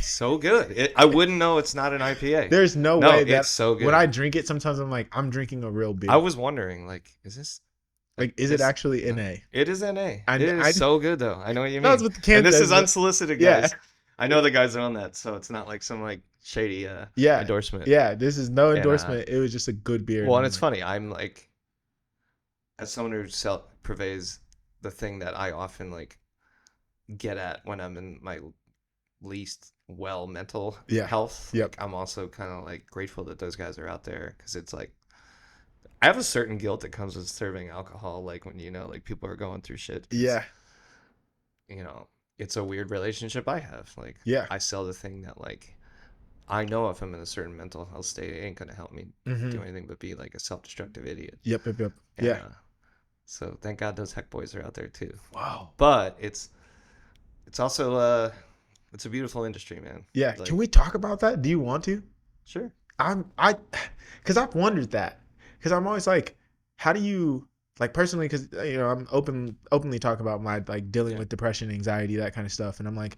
B: so good. I wouldn't know it's not an IPA.
A: There's no
B: No,
A: way
B: it's
A: that
B: so
A: when
B: good.
A: I drink it, sometimes I'm like, I'm drinking a real
B: I
A: beer.
B: was wondering, like, is this
A: Like, is it
B: It's
A: actually
B: no.
A: NA?
B: It is NA.
A: I
B: It is
A: I
B: so good though. I know what you
A: That's
B: mean.
A: what the
B: And
A: can
B: this
A: says,
B: is
A: but
B: unsolicited,
A: yeah,
B: guys. I know the guys own that, so it's not like some like shady
A: yeah,
B: endorsement.
A: yeah. This is no
B: And
A: endorsement. It was just a good beer, and
B: well, and
A: I'm
B: it's
A: like,
B: funny. I'm like, as someone who purveys the thing that I often like get at when I'm in my least well mental
A: yeah,
B: health.
A: yep,
B: Like I'm also kind of like grateful that those guys are out there because it's like I have a certain guilt that comes with serving alcohol. Like when you know, like people are going through shit because
A: yeah,
B: you know it's a weird relationship I have. Like
A: yeah.
B: I sell the thing that like I know if I'm in a certain mental health state, it ain't gonna help me
A: Mm-hmm.
B: do anything but be like a self-destructive idiot.
A: Yep, yep, yep.
B: And
A: Yeah.
B: so thank God those heck boys are out there too.
A: Wow.
B: But it's also it's a beautiful industry, man.
A: Yeah. Can
B: Like
A: we talk about that? Do you want to?
B: sure.
A: I, because I've wondered that. Because I'm always like, how do you like personally? Because I'm openly talk about my like dealing
B: Yeah.
A: with depression, anxiety, that kind of stuff, and I'm like,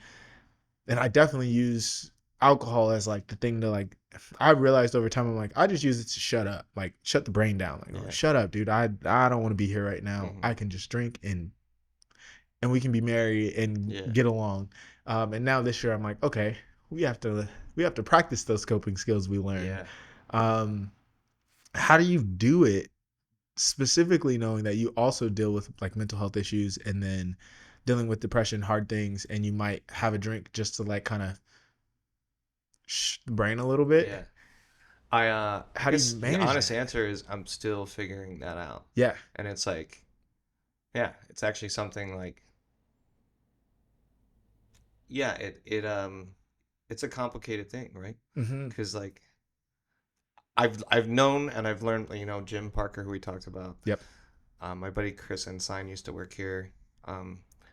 A: and I definitely use alcohol as like the thing to like. I realized over time, I'm like, I just use it to shut up, like shut the brain down, like, oh,
B: Yeah.
A: shut up, dude. I don't want to be here right now.
B: Hmm.
A: I can just drink and we can be married and
B: Yeah.
A: get along. And now this year, I'm like, okay, we have to we have to practice those coping skills we learned.
B: Yeah.
A: Um, how do you do it specifically knowing that you also deal with like mental health issues and then dealing with depression, hard things, and you might have a drink just to like kind of the brain a little bit?
B: Yeah. I
A: How do you
B: guess the
A: manage
B: honest
A: that?
B: answer is I'm still figuring that out.
A: Yeah.
B: And it's like, yeah, it's actually something like, yeah, it's a complicated thing, right?
A: Mm-hmm.
B: Because like I've known and I've learned, Jim Parker, who we talked about.
A: Yep.
B: My buddy Chris Ensign used to work here.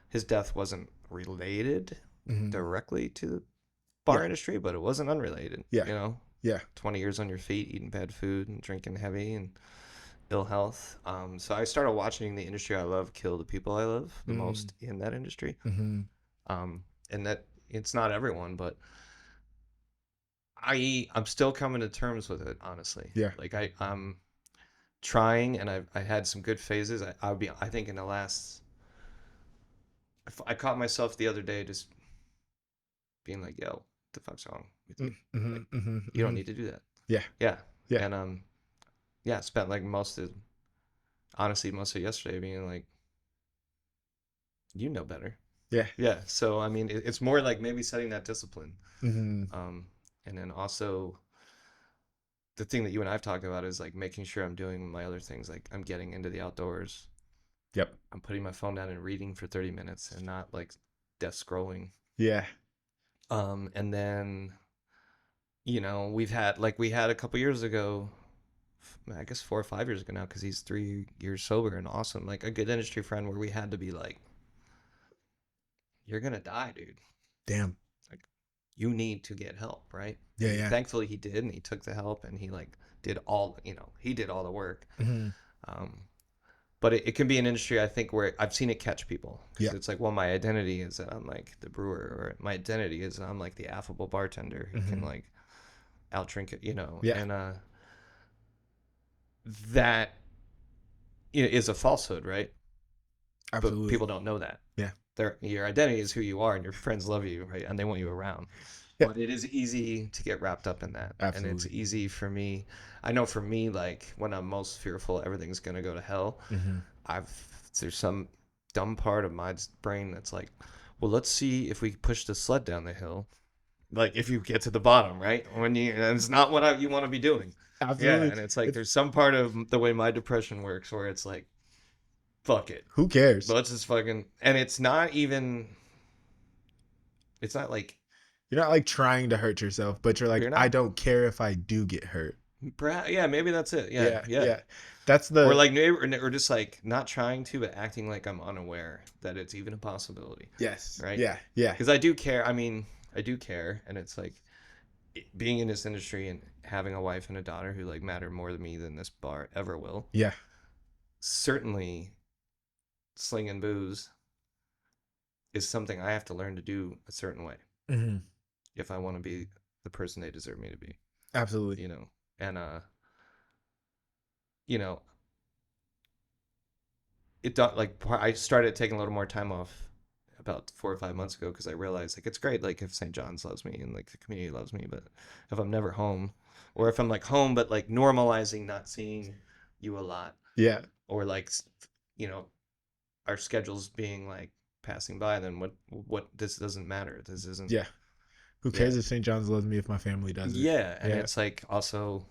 B: His death wasn't related
A: Mm-hmm.
B: directly to the bar
A: Yeah.
B: industry, but it wasn't unrelated.
A: Yeah. Yeah.
B: 20 years on your feet, eating bad food and drinking heavy and ill health. So I started watching the industry I love kill the people I love the
A: Mm-hmm.
B: most in that industry.
A: Mm-hmm.
B: And that it's not everyone, but I'm still coming to terms with it, honestly.
A: Yeah.
B: Like I'm trying, and I had some good phases. I think in the last, I caught myself the other day just being like, "Yo, what the fuck's wrong with you?
A: Mm-hmm.
B: Like,
A: Mm-hmm.
B: you don't
A: Mm-hmm.
B: need to do that."
A: Yeah.
B: Yeah,
A: Yeah.
B: and yeah, spent like most of yesterday being like, "You know better."
A: Yeah.
B: Yeah, so I mean, it's more like maybe setting that discipline,
A: Mm-hmm.
B: um, and then also the thing that you and I've talked about is like making sure I'm doing my other things, like I'm getting into the outdoors.
A: Yep.
B: I'm putting my phone down and reading for 30 minutes and not like death scrolling.
A: Yeah.
B: And then, we had a couple years ago, I guess 4 or 5 years ago now, because he's 3 years sober and awesome, like a good industry friend where we had to be like, you're gonna die, dude.
A: Damn.
B: Like, you need to get help, right?
A: Yeah.
B: And
A: Yeah.
B: thankfully he did, and he took the help, and he like he did all the work.
A: Mm-hmm.
B: Um, but it can be an industry I think where I've seen it catch people because
A: Yeah.
B: it's like, well, my identity is that I'm like the brewer, or my identity is that I'm like the affable bartender who can
A: Mm-hmm.
B: like out drink it,
A: Yeah.
B: and that is a falsehood, right? But
A: Absolutely.
B: people don't know that.
A: Yeah.
B: Your identity is who you are, and your friends love you, right? And they want you around.
A: Yeah.
B: But it is easy to get wrapped up in that, and it's
A: Absolutely.
B: easy for me. I know for me, like when I'm most fearful, everything's gonna go to hell.
A: Mm-hmm.
B: I've There's some dumb part of my brain that's like, well, let's see if we push the sled down the hill. Like if you get to the bottom, right? And it's not what you want to be doing. Yeah,
A: Absolutely.
B: and it's like
A: It's
B: there's some part of the way my depression works where it's like, fuck it,
A: who cares?
B: let's just fucking. And it's not like
A: You're not like trying to hurt yourself, but you're like,
B: you're
A: I
B: not.
A: don't care if I do get hurt.
B: Perhaps, yeah, maybe that's it. Yeah,
A: Yeah.
B: yeah.
A: Yeah. That's
B: Or
A: the
B: like maybe, or just like not trying to, but acting like I'm unaware that it's even a possibility,
A: yes.
B: right?
A: Yeah. Yeah.
B: Because I do care. I mean, I do care, and it's like being in this industry and having a wife and a daughter who like matter more to me than this bar ever will.
A: Yeah.
B: Certainly, slinging booze is something I have to learn to do a certain way
A: Mm-hmm.
B: if I want to be the person they deserve me to be.
A: Absolutely.
B: You know, and you know, like I started taking a little more time off about 4 or 5 months ago because I realized like it's great like if St. John's loves me and like the community loves me, but if I'm never home, or if I'm like home but like normalizing not seeing you a lot,
A: Yeah.
B: or like you know our schedules being like passing by, then what this doesn't matter. This isn't.
A: Yeah. Who
B: Yeah.
A: cares if St. John's loves me if my family doesn't?
B: Yeah, and
A: Yeah.
B: it's like also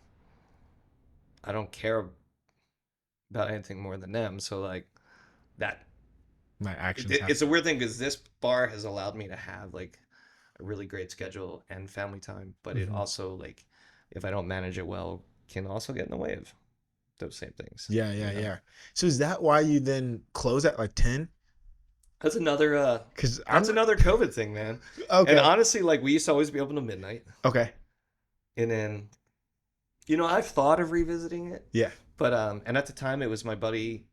B: I don't care about anything more than them, so like that
A: My actions have
B: it's a weird thing because this bar has allowed me to have like a really great schedule and family time, but it
A: hmm
B: also like if I don't manage it well, can also get in the way of those same things.
A: Yeah,
B: You
A: yeah,
B: know,
A: yeah. So is that why you then close at like 10?
B: that's another
A: Because
B: that's
A: I'm
B: another COVID thing, man. And
A: okay.
B: honestly, like we used to always be open to midnight,
A: Okay.
B: and then I've thought of revisiting it,
A: Yeah.
B: but and at the time it was my buddy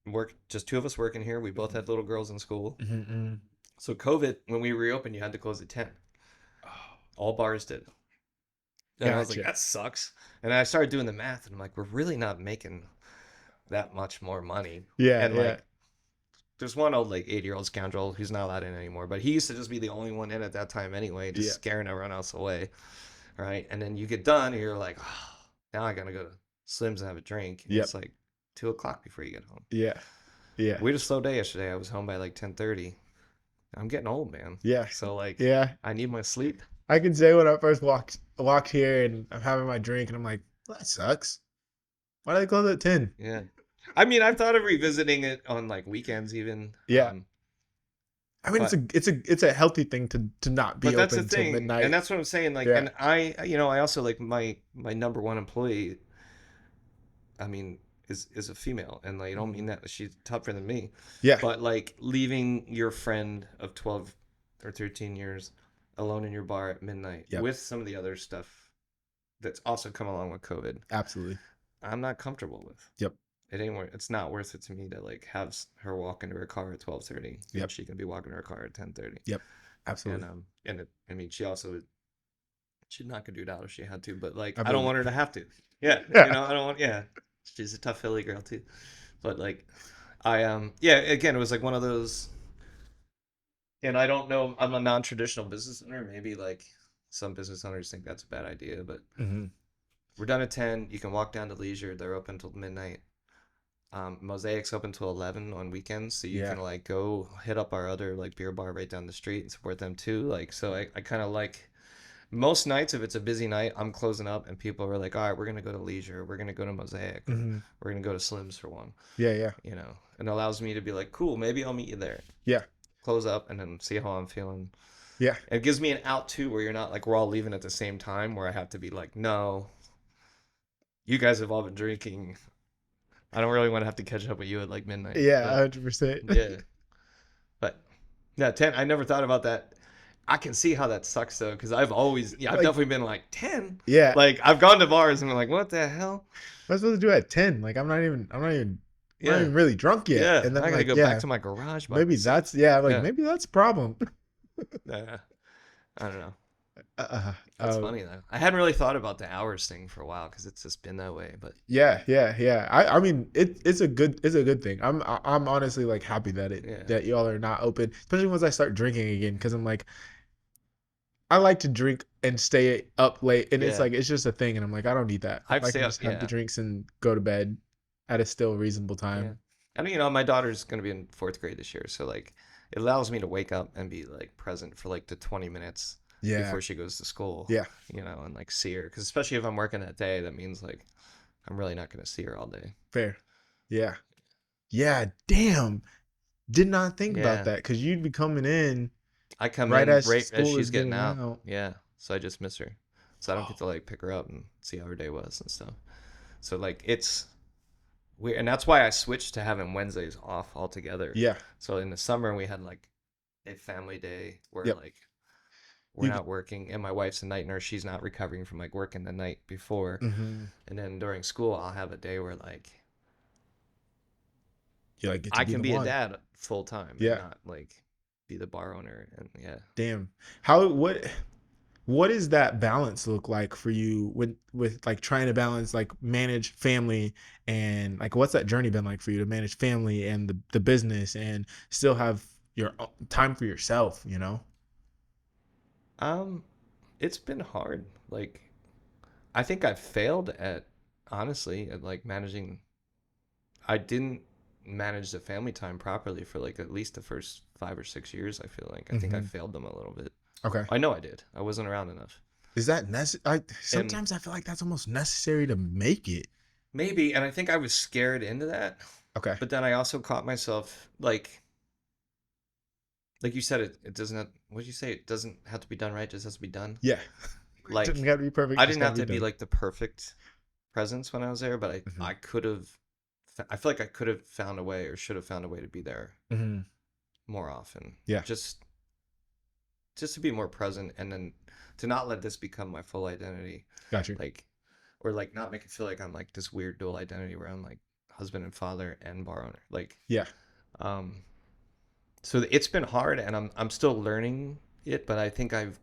B: work, just two of us working here. We both had little girls in school,
A: Mm-hmm.
B: so COVID when we reopened, you had to close at 10.
A: Oh,
B: All bars did. And I was like,
A: gotcha.
B: that sucks. And I started doing the math, and I'm like, we're really not making that much more money.
A: Yeah,
B: And
A: yeah,
B: like, there's one old like 80-year-old scoundrel who's not allowed in anymore, but he used to just be the only one in at that time anyway, just
A: yeah,
B: scaring everyone else away, right? And then you get done, and you're like, oh, now I gotta go to Slim's and have a drink, and
A: yep,
B: it's like 2 o'clock before you get home.
A: yeah, yeah,
B: We had a slow day yesterday. I was home by like 10:30. I'm getting old, man.
A: yeah,
B: So like,
A: yeah.
B: I need my sleep.
A: I can say when I first walked here and I'm having my drink and I'm like, well, that sucks. Why do they close at 10?
B: Yeah. I mean, I've thought of revisiting it on like weekends even.
A: Yeah. I mean,
B: But
A: it's a healthy thing to not be
B: that's the
A: open till
B: thing. And
A: midnight.
B: that's what I'm saying. Like,
A: Yeah.
B: and I also like my number one employee, I mean, is a female. And like, I don't mean
A: Mhm.
B: that she's tougher than me.
A: Yeah.
B: But like leaving your friend of 12 or 13 years alone in your bar at midnight
A: Yep.
B: with some of the other stuff that's also come along with COVID,
A: Absolutely.
B: I'm not comfortable with.
A: Yep.
B: It ain't worth. It's not worth it to me to like have her walk into her car at 12:30 when
A: Yep.
B: she can be walking to her car at 10:30.
A: Yep.
B: And
A: Absolutely.
B: I mean, she'd knock a dude out if she had to, but like
A: I
B: I don't
A: believe
B: want her to have to. Yeah,
A: it.
B: I don't want. Yeah, she's a tough Philly girl too, but like yeah, again, it was like one of those. And I don't know. I'm a non-traditional business owner. Maybe like some business owners think that's a bad idea, but
A: hmm
B: we're done at 10. You can walk down to Leisure. They're open till midnight. Mosaic's open till 11 on weekends, so you
A: Yeah.
B: can like go hit up our other like beer bar right down the street and support them too. Like, so I kind of like most nights if it's a busy night, I'm closing up and people are like, all right, we're gonna go to Leisure, we're gonna go to Mosaic, or
A: hmm
B: we're gonna go to Slim's for one,
A: Yeah. Yeah.
B: and it allows me to be like, cool, maybe I'll meet you there,
A: Yeah.
B: close up, and then see how I'm feeling.
A: Yeah.
B: It gives me an out too, where you're not like we're all leaving at the same time, where I have to be like, no, you guys have all been drinking. I don't really want to have to catch up with you at like midnight,
A: Yeah.
B: but
A: 100%.
B: yeah. But yeah, 10. I never thought about that. I can see how that sucks though, because I've
A: Like,
B: definitely been like 10.
A: yeah.
B: Like I've gone to bars and I'm like, what the hell?
A: What am I supposed to do at 10? Like, I'm not
B: Yeah,
A: even really drunk yet.
B: yeah.
A: And then
B: I
A: I'm
B: gotta
A: like,
B: go back
A: yeah,
B: to my garage by
A: maybe
B: myself.
A: that's, yeah, like,
B: Yeah,
A: maybe that's a problem.
B: yeah. I don't know.
A: Uh,
B: That's
A: uh,
B: funny though. I hadn't really thought about the hours thing for a while because it's just been that way. But
A: yeah, yeah, yeah. I mean, it's a good thing. I'm honestly like happy
B: yeah,
A: that y'all are not open, especially once I start drinking again, because I'm like, I like to drink and stay up late, and it's
B: yeah.
A: like it's just a thing, and I'm like, I don't need that.
B: I've
A: I
B: stayed
A: can
B: up.
A: just have the
B: Yeah,
A: drinks and go to bed at a still reasonable
B: yeah.
A: time.
B: And my daughter's gonna be in fourth grade this year, so like it allows me to wake up and be like present for like the 20 minutes
A: Yeah,
B: before she goes to school,
A: yeah,
B: and like see her. Because especially if I'm working that day, that means like I'm really not gonna see her all day.
A: fair. Yeah, yeah. Damn, did not think about
B: Yeah,
A: that because you'd be coming in
B: I come
A: right
B: in
A: as
B: right as
A: school
B: she's
A: is
B: getting
A: getting
B: out.
A: out.
B: Yeah, so I just miss her, so I don't get
A: Oh,
B: to like pick her up and see how her day was and stuff. So like it's weird, and that's why I switched to having Wednesdays off altogether.
A: yeah.
B: So in the summer we had like a family day where
A: Yep.
B: like we're
A: You.
B: not working, and my wife's a night nurse. She's not recovering from like working the night before,
A: Mm-hmm.
B: and then during school I'll have a day where like
A: You like get to
B: I
A: be
B: can
A: the
B: be a
A: one.
B: dad full time and
A: Yeah.
B: not like be the bar owner. And yeah,
A: Damn. How what? What does that balance look like for you with like trying to balance like manage family and like what's that journey been like for you to manage family and the business and still have your time for yourself, you know?
B: Um, it's been hard. Like, I think I've failed at, honestly, at like managing. I didn't manage the family time properly for like at least the first 5 or 6 years. I feel like I think I
A: Hmm.
B: failed them a little bit.
A: Okay.
B: I know I did. I wasn't around enough.
A: Is that necessary?
B: And
A: Sometimes I feel like that's almost necessary to make it.
B: maybe, and I think I was scared into that.
A: Okay.
B: But then I also caught myself like you said, it doesn't have, what did you say? It doesn't have to be done right, it just has to be done.
A: Yeah. It doesn't
B: Like
A: gotta be perfect,
B: I
A: just
B: didn't
A: gotta
B: have
A: be
B: to be
A: done.
B: like the perfect presence when I was there, but
A: Hmm.
B: I could have, I feel like I could have found a way or should have found a way to be there
A: Hmm.
B: more often.
A: Yeah.
B: Just to be more present, and then to not let this become my full identity.
A: Got you.
B: Like, or like not make it feel like I'm like this weird dual identity where I'm like husband and father and bar owner. Like,
A: Yeah.
B: um, so it's been hard, and I'm still learning it, but I think I've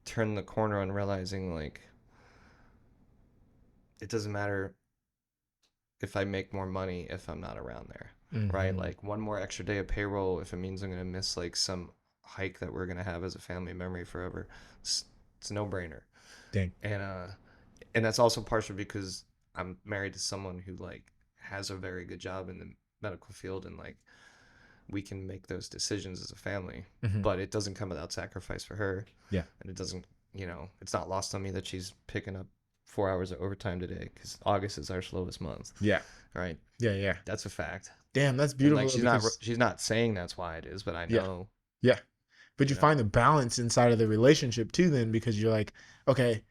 B: turned the corner on realizing like it doesn't matter if I make more money if I'm not around there, right?
A: Hmm.
B: Like one more extra day of payroll if it means I'm gonna miss like some hike that we're gonna have as a family memory forever. It's a no brainer,
A: Dang.
B: and and that's also partially because I'm married to someone who like has a very good job in the medical field, and like we can make those decisions as a family,
A: Hmm.
B: but it doesn't come without sacrifice for her,
A: Yeah.
B: and it doesn't, it's not lost on me that she's picking up 4 hours of overtime today because August is our slowest month,
A: Yeah.
B: right?
A: Yeah. Yeah.
B: That's a fact.
A: Damn, that's
B: And like
A: beautiful because
B: she's not saying that's why it is, but I
A: yeah.
B: know,
A: Yeah. But you
B: you know,
A: find the balance inside of the relationship too, then because you're like, okay,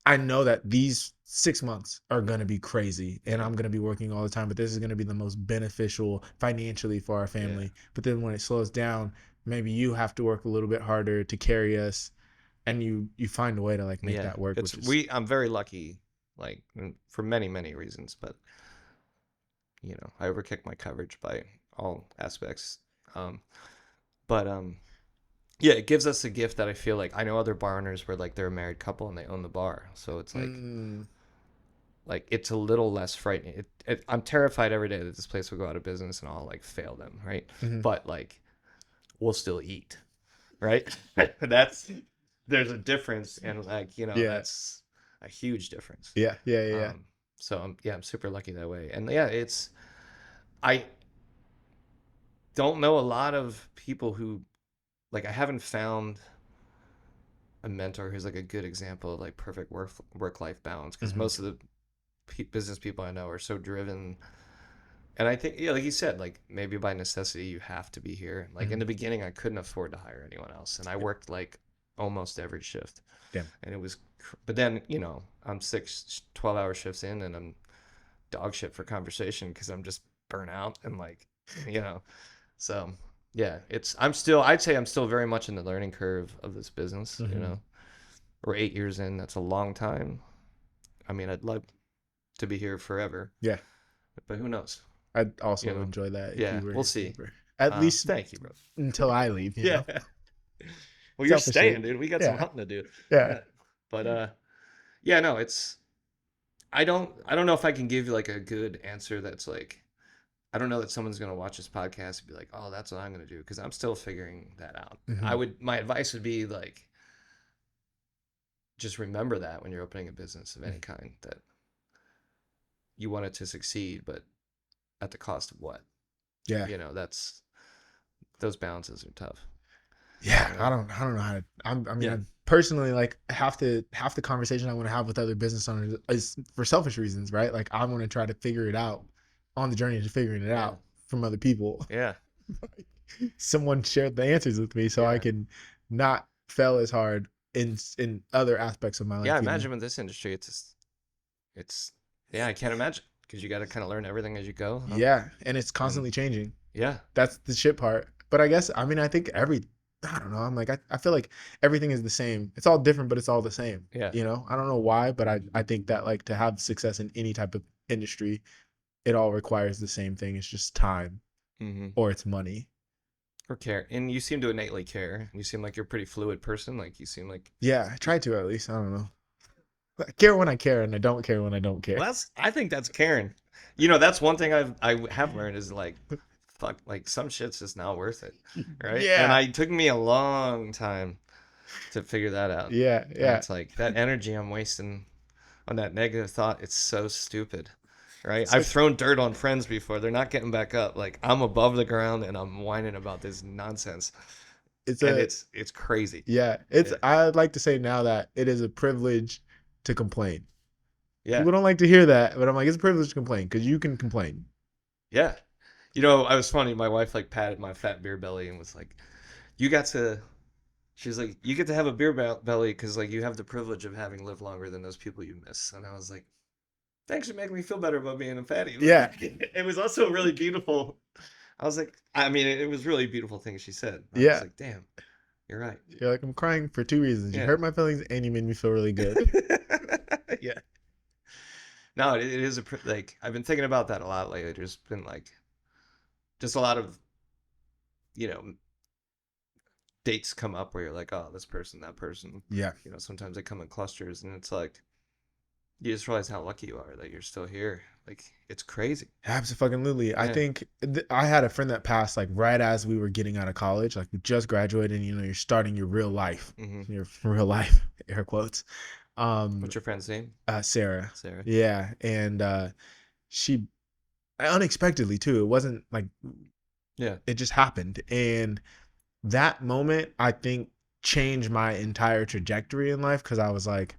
A: I know that these 6 months are going to be crazy and
B: yeah,
A: I'm going to be working all the time, but this is going to be the most beneficial financially for our
B: yeah,
A: family. But then when it slows down, maybe you have to work a little bit harder to carry us and you find a way to like make
B: yeah.
A: that work,
B: It's
A: which is
B: I'm very lucky, like for many reasons, but I overkick my coverage by all aspects. Um, but yeah, it gives us a gift that I feel like I know other bar owners where like they're a married couple and they own the bar, so it's
A: mm,
B: like it's a little less frightening. I'm terrified every day that this place will go out of business and I'll like fail them, right?
A: mhm.
B: But like we'll still eat, right? That's there's a difference, and like
A: Yeah.
B: that's a huge difference.
A: Yeah. Yeah. Yeah. Yeah.
B: Um, so I'm super lucky that way, and yeah, I don't know a lot of people who like I haven't found a mentor who's like a good example of like perfect work life balance because
A: Mhm.
B: most of the business people I know are so driven. And I think, yeah, like you said, like maybe by necessity you have to be here. Like in
A: Mhm.
B: the beginning, I couldn't afford to hire anyone else, and I
A: Yeah.
B: worked like almost every shift,
A: Damn.
B: and it was. But then I'm 6 12-hour shifts in, and I'm dog shit for conversation because I'm just burnt out and like, you know. So yeah, I'd say I'm still very much in the learning curve of this business.
A: Mhm.
B: We're 8 years in. That's a long time. I mean, I'd love to be here forever,
A: Yeah.
B: but who knows?
A: I'd
B: You
A: also
B: know.
A: enjoy that if
B: Yeah,
A: you were
B: we'll
A: here
B: see.
A: forever. At least
B: Thank you, bro.
A: until I leave, you
B: Yeah.
A: know?
B: Well, you're
A: Selfishly.
B: staying, dude. We got some
A: Yeah.
B: hunting to do.
A: Yeah.
B: Yeah. But yeah, no, it's I don't know if I can give you like a good answer that's like I don't know that someone's gonna watch this podcast and be like, oh, that's what I'm gonna do because I'm still figuring that out.
A: Hmm.
B: My advice would be like just remember that when you're opening a business of any kind that you want it to succeed, but at the cost of what?
A: Yeah.
B: That's those balances are tough.
A: Yeah.
B: You
A: I
B: know?
A: don't I don't know how to I mean
B: Yeah.
A: I personally like half the conversation I want to have with other business owners is for selfish reasons, right? Like I want to try to figure it out on the journey to figuring it
B: Yeah.
A: out from other people.
B: Yeah.
A: Someone shared the answers with me so I
B: Yeah.
A: can not fail as hard in other aspects of my
B: Yeah. I
A: life, you know?
B: imagine with this industry, it's yeah. I can't imagine because you got to kind of learn everything as you go, huh?
A: Yeah, and it's
B: And
A: constantly changing.
B: yeah.
A: That's the shit part. But I guess I mean I think I don't know. I'm like I feel like everything is the same. It's all different, but it's all the same.
B: Yeah.
A: You know? I don't know why, but I think that like to have success in any type of industry, it all requires the same thing. It's just time
B: Hmm.
A: or it's money.
B: Or care. And you seem to innately care. You seem like you're a pretty fluid person. Like you seem like
A: Yeah, I try to at least. I don't know. I care when I care, and I don't care when I don't care.
B: well, that's I think that's caring. You know, that's one thing I have learned is like fuck like some shit's just not worth it. Right? And
A: Yeah,
B: I took me a long time to figure that out.
A: yeah,
B: And
A: yeah.
B: it's like that energy I'm wasting on that negative thought, it's so stupid. Right?
A: It's
B: I've
A: like
B: thrown dirt on friends before. They're not getting back up. Like I'm above the ground and I'm whining about this nonsense.
A: it's
B: And
A: a
B: it's crazy.
A: yeah. It's
B: Yeah.
A: I'd like to say now that it is a privilege to complain.
B: Yeah.
A: People don't like to hear that, but I'm like, it's a privilege to complain because you can complain.
B: Yeah. You know, I was funny. My wife like patted my fat beer belly and was like, "You got to." She's like, "You get to have a beer belly because like you have the privilege of having lived longer than those people you miss." And I was like, "Thanks for making me feel better about being a fatty." But
A: Yeah,
B: like, it was also really beautiful. I was like, I mean, it was really a beautiful thing she said. I was
A: yeah.
B: like, "Damn, you're right."
A: You're like, I'm crying for two reasons. You
B: Yeah.
A: hurt my feelings and you made me feel really good.
B: Yeah. No, it is like I've been thinking about that a lot lately. There's been like just a lot of you know dates come up where you're like, oh, this person, that person.
A: Yeah,
B: You know, sometimes they come in clusters, and it's like you just realize how lucky you are that you're still here. Like it's crazy.
A: absolutely. I
B: Yeah.
A: think I had a friend that passed like right as we were getting out of college. Like we just graduated, and you're starting your real life,
B: Hmm.
A: your real life, air quotes.
B: What's your friend's name?
A: Sarah.
B: Sarah.
A: Yeah, and she unexpectedly too. It wasn't like
B: Yeah.
A: it just happened, and that moment I think changed my entire trajectory in life because I was like,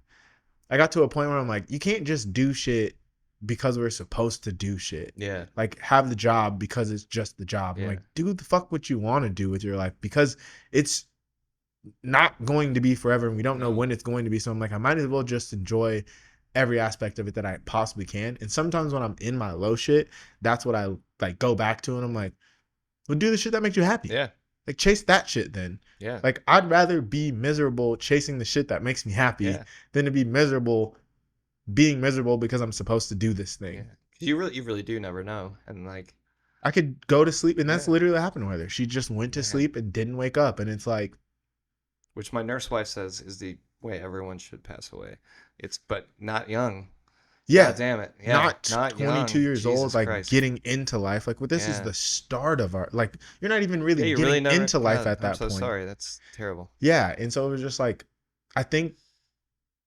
A: I got to a point where I'm like, you can't just do shit because we're supposed to do shit.
B: Yeah.
A: Like have the job because it's just the job. I'm
B: Yeah.
A: like, do the fuck what you want to do with your life because it's not going to be forever and we don't know
B: No.
A: when it's going to be. So I'm like, I might as well just enjoy every aspect of it that I possibly can. And sometimes when I'm in my low shit, that's what I like go back to and I'm like, well, do the shit that makes you happy.
B: Yeah.
A: Like chase that shit then.
B: Yeah.
A: Like I'd rather be miserable chasing the shit that makes me happy
B: Yeah.
A: than to be miserable being miserable because I'm supposed to do this
B: Yeah.
A: thing.
B: You really do never know, and like
A: I could go to sleep and that's
B: yeah,
A: literally what happened with her. She just went to
B: man.
A: sleep and didn't wake up and it's like,
B: Which my nurse wife says is the way everyone should pass away. It's but not young. God
A: yeah,
B: damn it. Yeah,
A: not
B: not
A: 22
B: young.
A: years old,
B: Jesus
A: like
B: Christ.
A: getting into life. Like, well, this is
B: Yeah.
A: the start of our, like, you're not even really
B: Yeah, you
A: getting
B: really never.
A: into life
B: God,
A: at
B: I'm
A: that
B: so
A: point.
B: sorry. That's terrible.
A: Yeah. And so it was just like, I think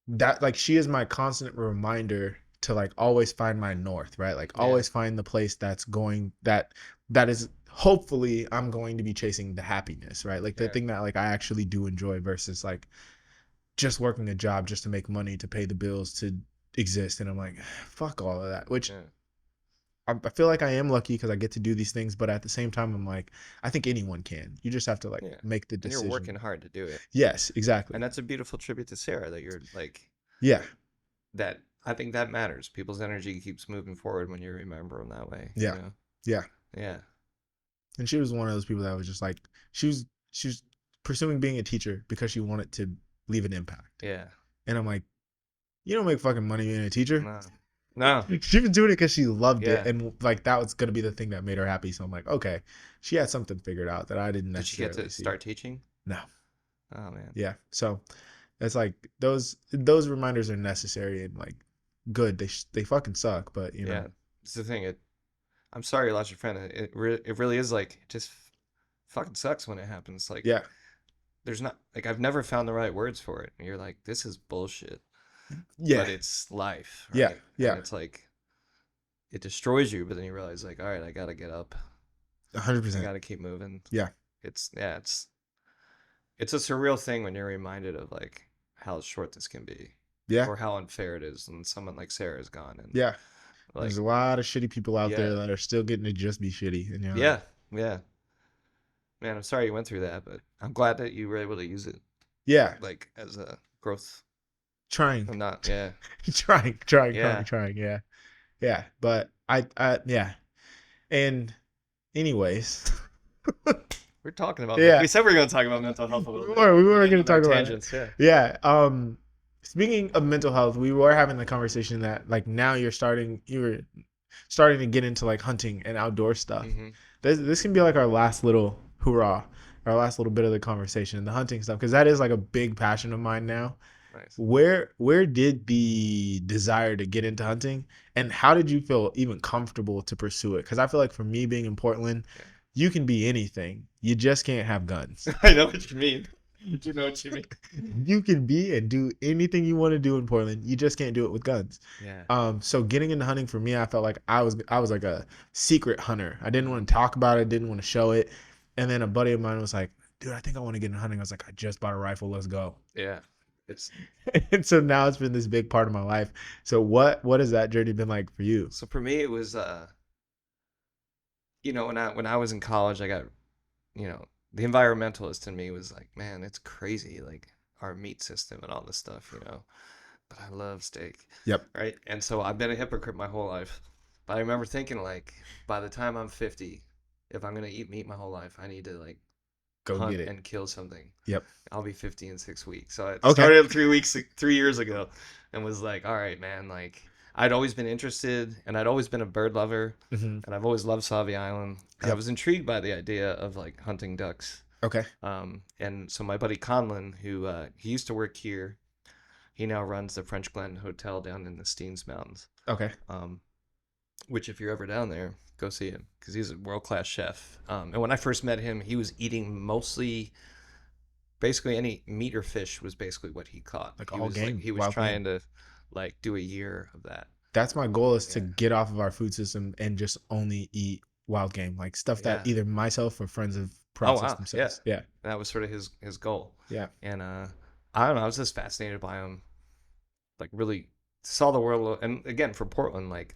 A: that, like, she is my constant reminder to, like, always find my north, right? Like,
B: Yeah,
A: always find the place that's going, that is hopefully I'm going to be chasing the happiness, right? Like, the
B: yeah,
A: thing that, like, I actually do enjoy versus, like, just working a job just to make money to pay the bills to exist. And I'm like, fuck all of that, which
B: yeah,
A: I feel like I am lucky because I get to do these things, but at the same time, I'm like, I think anyone can. You just have to like
B: yeah.
A: make the
B: And you're
A: decision.
B: working hard to do it.
A: Yes, exactly.
B: And that's a beautiful tribute to Sarah that you're like,
A: Yeah,
B: that. I think that matters. People's energy keeps moving forward when you remember them that way, you
A: yeah,
B: know?
A: yeah.
B: Yeah,
A: And she was one of those people that was just like, she was pursuing being a teacher because she wanted to leave an impact.
B: yeah.
A: And I'm like, you don't make fucking money being a teacher.
B: No, no.
A: She was doing it because she loved it,
B: Yeah.
A: and like that was gonna be the thing that made her happy. So I'm like, okay, she had something figured out that I didn't
B: Did she get
A: necessarily
B: to
A: see.
B: start teaching?
A: No,
B: Oh, man.
A: yeah. So it's like those reminders are necessary and like good. They fucking suck, but you know,
B: Yeah. It's the thing. I'm sorry you lost your friend. It really is like, it just fucking sucks when it happens. Like,
A: yeah,
B: there's not, like, I've never found the right words for it. And you're like, this is bullshit.
A: yeah,
B: But it's life,
A: yeah,
B: right?
A: yeah,
B: And it's like, it destroys you, but then you realize, like, all right, I gotta get up.
A: hundred
B: I
A: percent.
B: gotta keep moving.
A: Yeah,
B: Yeah, it's a surreal thing when you're reminded of like how short this can be,
A: yeah,
B: or how unfair it is, and someone like Sarah is gone, and
A: yeah.
B: like,
A: There's a lot of shitty people out
B: yeah,
A: there that are still getting to just be shitty, and you're like,
B: yeah, yeah. Man, I'm sorry you went through that, but I'm glad that you were able to use it
A: yeah,
B: like as a growth.
A: trying,
B: I'm not, yeah,
A: trying,
B: yeah.
A: trying. Yeah, yeah. But yeah. And anyways,
B: We're talking about
A: yeah,
B: we said we were going to talk about mental health a
A: we
B: little bit.
A: were we
B: We
A: were
B: went
A: gonna
B: on our
A: talk about it.
B: tangents, yeah.
A: Yeah. Speaking of mental health, we were having the conversation that like now you were starting to get into like hunting and outdoor stuff.
B: Hmm.
A: This can be like our last little hoorah, our last little bit of the conversation, the hunting stuff, because that is like a big passion of mine now.
B: Nice.
A: Where did the desire to get into hunting, and how did you feel even comfortable to pursue it? Because I feel like for me being in Portland,
B: Yeah.
A: you can be anything. You just can't have guns.
B: I know what you mean. You know what you mean.
A: You can be and do anything you want to do in Portland. You just can't do it with guns.
B: Yeah.
A: So getting into hunting for me, I felt like I was like a secret hunter. I didn't want to talk about it, didn't want to show it. And then a buddy of mine was like, "Dude, I think I want to get into hunting." I was like, "I just bought a rifle. Let's go."
B: Yeah. It's
A: And so now it's been this big part of my life. So what has that journey been like for you?
B: so for me it was when I was in college I got the environmentalist in me was like, man, it's crazy, like our meat system and all this stuff, but I love steak,
A: Yep.
B: right? And so I've been a hypocrite my whole life. But I remember thinking, like, by the time I'm 50, if I'm gonna eat meat my whole life, I need to like
A: Go
B: hunt
A: get it.
B: and kill something.
A: Yep.
B: I'll be 50 in 6 weeks. So I
A: Okay.
B: started 3 years ago, and was like, all right, man, like I'd always been interested, and I'd always been a bird lover,
A: Hmm.
B: and I've always loved Sauvie Island. I
A: Yep.
B: was intrigued by the idea of like hunting ducks.
A: Okay.
B: And so my buddy Conlon, who he used to work here, he now runs the French Glen Hotel down in the Steens Mountains.
A: Okay.
B: Which if you're ever down there, go see him because he's a world-class chef. And when I first met him, he was eating mostly, basically any meat or fish was basically what he caught.
A: Like
B: He
A: all
B: was
A: game,
B: he was
A: wild
B: trying
A: game.
B: to like do a year of that.
A: That's my goal, is to
B: Yeah,
A: get off of our food system and just only eat wild game, like stuff that
B: yeah.
A: either myself or friends have
B: Oh
A: processed
B: wow, yeah.
A: themselves. Yeah.
B: That was sort of his goal.
A: Yeah.
B: And I don't know, I was just fascinated by him. Like really saw the world, and again for Portland, like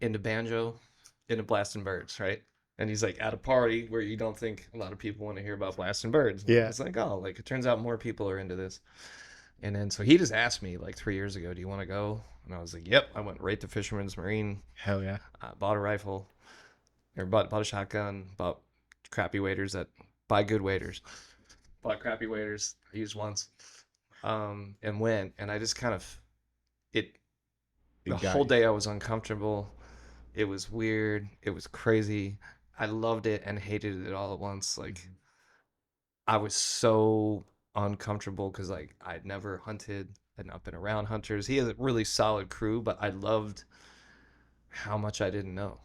B: into banjo, into blasting birds, right? And he's like at a party where you don't think a lot of people want to hear about blasting birds.
A: Yeah.
B: It's like, oh, like it turns out more people are into this. And then so he just asked me like 3 years ago, do you want to go? And I was like, yep. I went right to Fisherman's Marine,
A: Hell yeah.
B: bought a rifle, or bought a shotgun, bought crappy waders buy good waders. Bought crappy waders, I used once, and went. And I just kind of, it,
A: It
B: the
A: got
B: whole
A: you.
B: day I was uncomfortable. It was weird. It was crazy. I loved it and hated it all at once. Like I was so uncomfortable because like I'd never hunted, I'd not been around hunters. He has a really solid crew, but I loved how much I didn't know.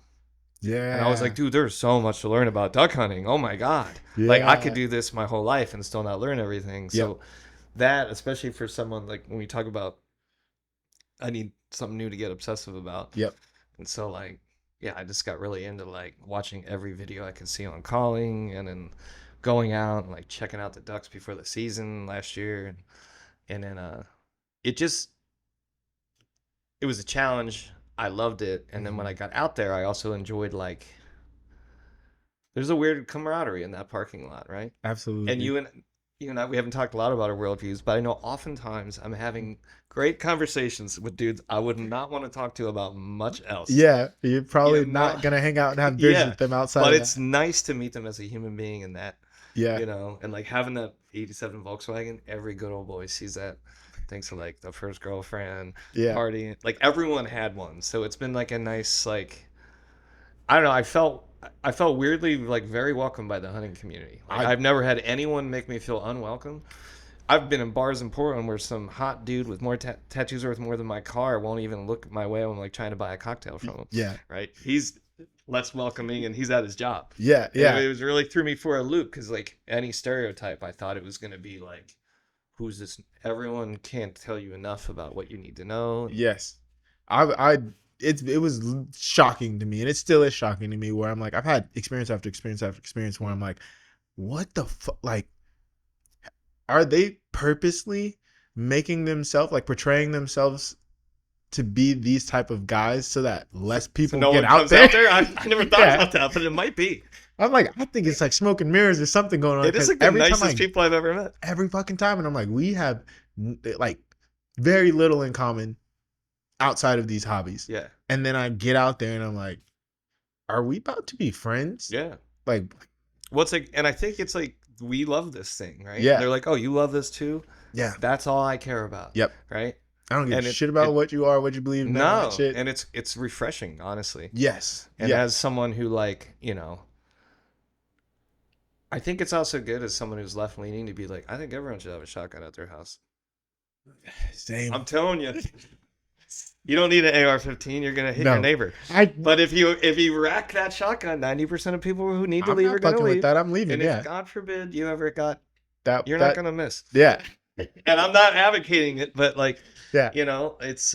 B: And I was like,
A: Yeah.
B: dude, there's so much to learn about duck hunting. Oh my God. Like I could
A: Yeah.
B: do this my whole life and still not learn everything.
A: Yep.
B: So that, especially for someone like when we talk about I need something new to get obsessive about.
A: Yep.
B: And so like yeah, I just got really into like watching every video I could see on calling and then going out and like checking out the ducks before the season last year and then it just it was a challenge. I loved it. And then when I
A: Hmm.
B: got out there, I also enjoyed like there's a weird camaraderie in that parking lot, right? And
A: Absolutely.
B: you and I, we haven't talked a lot about our worldviews, but I know oftentimes I'm having great conversations with dudes I would not want to talk to about much else.
A: Yeah. You're probably
B: No,
A: not gonna hang out and have beers
B: yeah,
A: with them outside
B: but
A: of
B: it's
A: that.
B: nice to meet them as a human being and that,
A: Yeah.
B: and like having that '87 Volkswagen, every good old boy sees that. Thanks to like the first girlfriend,
A: Yeah.
B: partying, like everyone had one. So it's been like a nice, like, I don't know. I felt weirdly like very welcomed by the hunting community. Like
A: I
B: I've never had anyone make me feel unwelcome. I've been in bars in Portland where some hot dude with more tattoos worth more than my car won't even look my way when I'm like trying to buy a cocktail from him.
A: yeah.
B: Right? He's less welcoming and he's at his job.
A: Yeah.
B: And
A: Yeah.
B: it was really threw me for a loop because like any stereotype, I thought it was gonna be like, who's this? Everyone can't tell you enough about what you need to know.
A: Yes. I it was shocking to me, and it still is shocking to me, where I'm like, I've had experience after experience after experience where I'm like, what the fuck? Like, are they purposely making themselves, like, portraying themselves to be these type of guys so that less
B: So
A: people
B: no
A: get
B: one
A: out
B: comes
A: there?
B: out there. I never thought
A: Yeah.
B: about that, but it might be.
A: I'm like, I think it's like smoke and mirrors or something going on,
B: It is
A: because
B: like the nicest people I've ever met.
A: every fucking time, and I'm like, we have like very little in common outside of these hobbies.
B: Yeah,
A: And then I get out there and I'm like, are we about to be friends?
B: yeah.
A: Like,
B: Well, it's like, and I think it's like we love this thing, right?
A: yeah.
B: They're like, oh, you love this too.
A: Yeah.
B: That's all I care about.
A: Yep.
B: Right.
A: I don't give
B: And
A: a shit about what you are, what you believe, none of that
B: no,
A: shit.
B: and it's refreshing, honestly.
A: Yes.
B: And
A: Yeah.
B: as someone who like I think it's also good as someone who's left leaning to be like, I think everyone should have a shotgun at their house.
A: Same.
B: I'm telling you, you don't need an AR-15. You're gonna hit your
A: No,
B: neighbor.
A: I
B: But if you rack that shotgun, 90% of people who need to
A: I'm
B: leave
A: not
B: are gonna
A: fucking with
B: leave.
A: that. I'm leaving.
B: And if
A: Yeah,
B: God forbid you ever got,
A: that
B: you're not
A: that
B: gonna miss.
A: yeah
B: And I'm not advocating it, but like,
A: yeah
B: it's.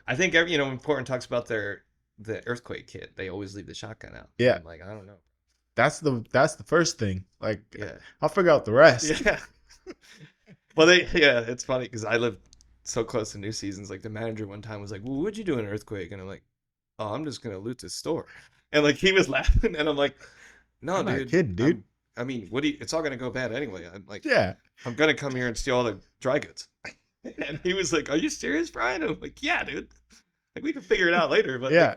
B: I think when Portland talks about the earthquake kit, they always leave the shotgun out. And
A: yeah.
B: I'm like, I don't know.
A: That's the first thing. Like
B: Yeah,
A: I'll figure out the rest.
B: yeah. Well, it's funny because I live so close to New Seasons. Like the manager one time was like, "Well, what'd you do in an earthquake?" And I'm like, "Oh, I'm just gonna loot this store." And like he was laughing, and I'm like, "No,
A: I'm not
B: dude.
A: kidding, dude.
B: I mean, what do you? It's all gonna go bad anyway. I'm like,
A: Yeah,
B: I'm gonna come here and steal all the dry goods." And he was like, "Are you serious, Brian?" I'm like, "Yeah, dude. Like we can figure it out later, but
A: yeah.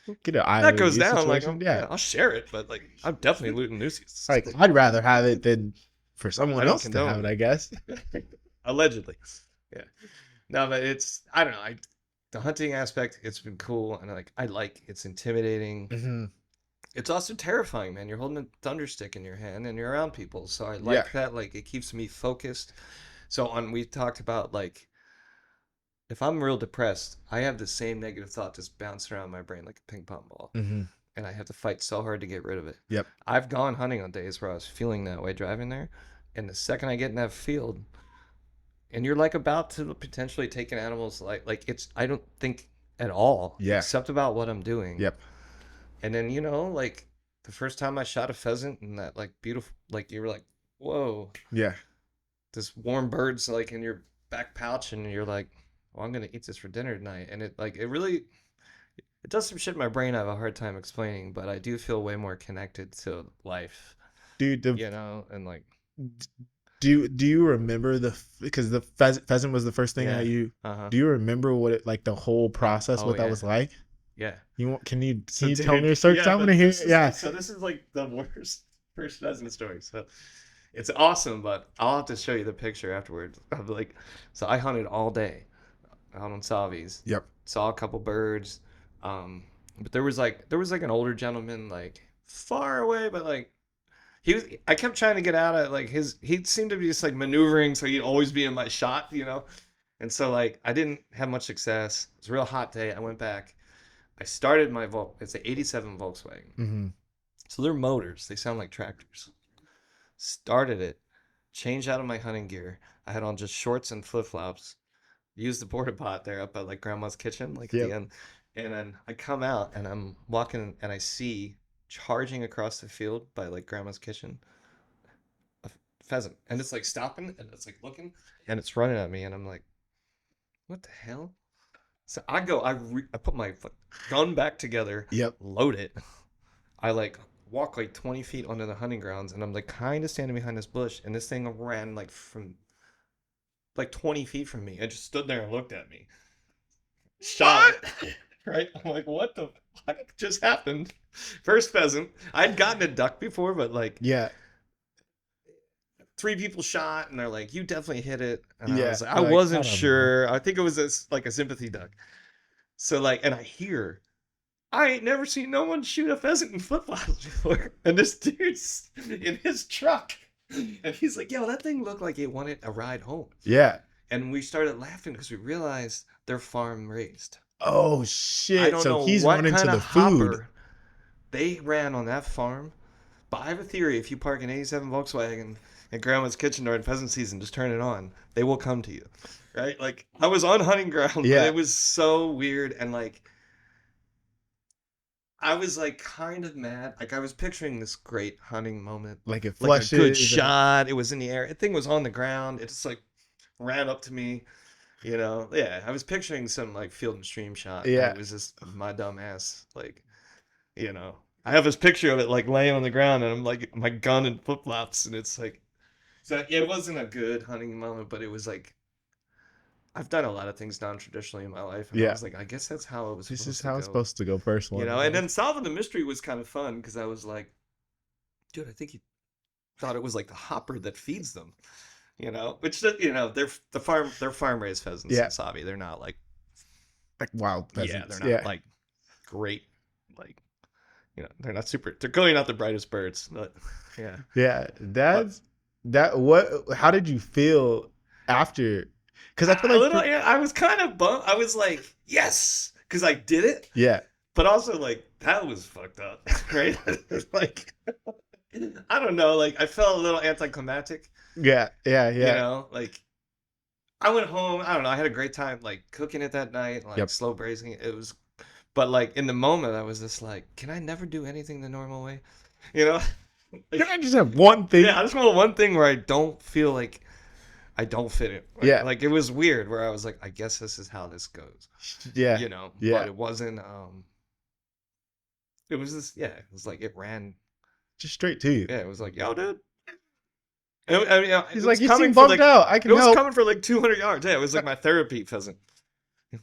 B: like,
A: Get an
B: that
A: island
B: goes
A: use
B: down. Like,
A: situation. Yeah,
B: I'll share it, but like, I'm definitely looting New Seasons.
A: like I'd rather have it than for
B: I
A: someone
B: don't
A: else to have
B: condone
A: it.
B: it.
A: I guess.
B: Allegedly. Yeah. No, but I don't know. The hunting aspect, it's been cool, and it's intimidating.
A: Hmm.
B: It's also terrifying, man. You're holding a thunder stick in your hand and you're around people. So I
A: Yeah.
B: like that. Like it keeps me focused. So we talked about like if I'm real depressed, I have the same negative thought just bouncing around my brain like a ping pong ball.
A: Hmm.
B: And I have to fight so hard to get rid of it.
A: Yep.
B: I've gone hunting on days where I was feeling that way driving there. And the second I get in that field, and you're like about to potentially take an animal's like it's I don't think at all
A: Yeah.
B: except about what I'm doing.
A: Yep.
B: And then like the first time I shot a pheasant and that like beautiful like you were like, whoa,
A: Yeah.
B: this warm bird's like in your back pouch and you're like, well, I'm gonna eat this for dinner tonight. And it really it does some shit in my brain I have a hard time explaining, but I do feel way more connected to life,
A: Dude,
B: and like
A: do you remember because the pheasant was the first thing
B: yeah.
A: that you
B: Uh-huh.
A: do you remember what it like the whole process
B: Oh
A: what that
B: yeah.
A: was like?
B: Yeah.
A: Can you
B: So
A: tell me
B: dude,
A: your story?
B: yeah,
A: I'm
B: but
A: gonna hear
B: this
A: it.
B: is
A: Yeah.
B: so this is like the worst first pheasant story. So it's awesome, but I'll have to show you the picture afterwards. Of like, so I hunted all day out on Savi's.
A: Yep.
B: Saw a couple birds, but there was like an older gentleman like far away, but like I kept trying to get out of like he seemed to be just like maneuvering so he'd always be in my shot. And so like I didn't have much success. It was a real hot day. I went back. I started my it's an '87 Volkswagen.
A: Mm-hmm.
B: So they're motors. They sound like tractors. Started it, changed out of my hunting gear. I had on just shorts and flip flops. Used the porta pot there up at like grandma's kitchen, like at
A: Yep.
B: the end. And then I come out and I'm walking and I see charging across the field by like grandma's kitchen a pheasant. And it's like stopping and it's like looking and it's running at me. And I'm like, what the hell? So I put my gun back together,
A: Yep.
B: load it. I like walk like 20 feet onto the hunting grounds and I'm like kind of standing behind this bush and this thing ran like from like 20 feet from me. It just stood there and looked at me. Shot it. Right? I'm like, what the fuck just happened? First pheasant. I'd gotten a duck before, but like
A: Yeah.
B: 3 people shot and they're like, you definitely hit it. And I
A: Yeah.
B: was like, I
A: You're like,
B: wasn't
A: I don't know.
B: sure. I think it was like a sympathy duck. So like, and I ain't never seen no one shoot a pheasant in flip flops before. And this dude's in his truck. And he's like, yo, that thing looked like it wanted a ride home.
A: Yeah.
B: And we started laughing because we realized they're farm raised.
A: Oh
B: I
A: shit.
B: don't
A: So
B: know
A: he's
B: what
A: running to
B: kind
A: the
B: of
A: food.
B: hopper they ran on that farm. But I have a theory: if you park an '87 Volkswagen at Grandma's kitchen during pheasant season, just turn it on. They will come to you, right? Like I was on hunting ground,
A: Yeah.
B: but it was so weird, and like I was like kind of mad. Like I was picturing this great hunting moment,
A: Like it
B: like a good
A: flushes.
B: shot. It was in the air. The thing was on the ground. It just like ran up to me. Yeah, I was picturing some like Field and Stream shot. And
A: Yeah.
B: it was just my dumb ass, like, I have this picture of it like laying on the ground, and I'm like my gun and flip flops, and it's like, so it wasn't a good hunting moment, but it was like I've done a lot of things non-traditionally in my life, and I
A: Yeah.
B: was like, I guess that's how it was
A: This is
B: supposed to
A: how it's
B: go,
A: supposed to go first one.
B: And then solving the mystery was kind of fun because I was like, dude, I think you thought it was like the hopper that feeds them. Which they're farm raised pheasants
A: Yeah.
B: in Savi. They're not like
A: like wild
B: yeah,
A: pheasants.
B: they're not like great like they're not super. They're clearly not the brightest birds, but yeah.
A: Yeah,
B: But
A: that's that. What? How did you feel after? Because I feel
B: a
A: like,
B: little, yeah, I was kind of bummed. I was like, yes, because I did it,
A: yeah,
B: but also like that was fucked up, right? Like, I don't know. Like, I felt a little anticlimactic,
A: yeah, yeah,
B: you
A: yeah.
B: know. Like, I went home. I don't know. I had a great time, like cooking it that night, like
A: Yep.
B: slow braising it. It was, but like in the moment, I was just like, can I never do anything the normal way? You know,
A: Can
B: like,
A: I just have one
B: yeah.
A: thing?
B: I just want one thing where I don't feel like I don't fit it.
A: Yeah,
B: Like it was weird where I was like, I guess this is how this goes,
A: yeah,
B: but
A: yeah.
B: it wasn't. It was just, yeah. It was like it ran.
A: Just straight to you.
B: Yeah, it was like, yo, dude. I mean,
A: He's
B: it
A: like,
B: was
A: you seem
B: coming for
A: bummed
B: like,
A: out. I
B: it
A: can
B: was
A: help.
B: coming for like 200 yards. Yeah, it was like my therapy pheasant. And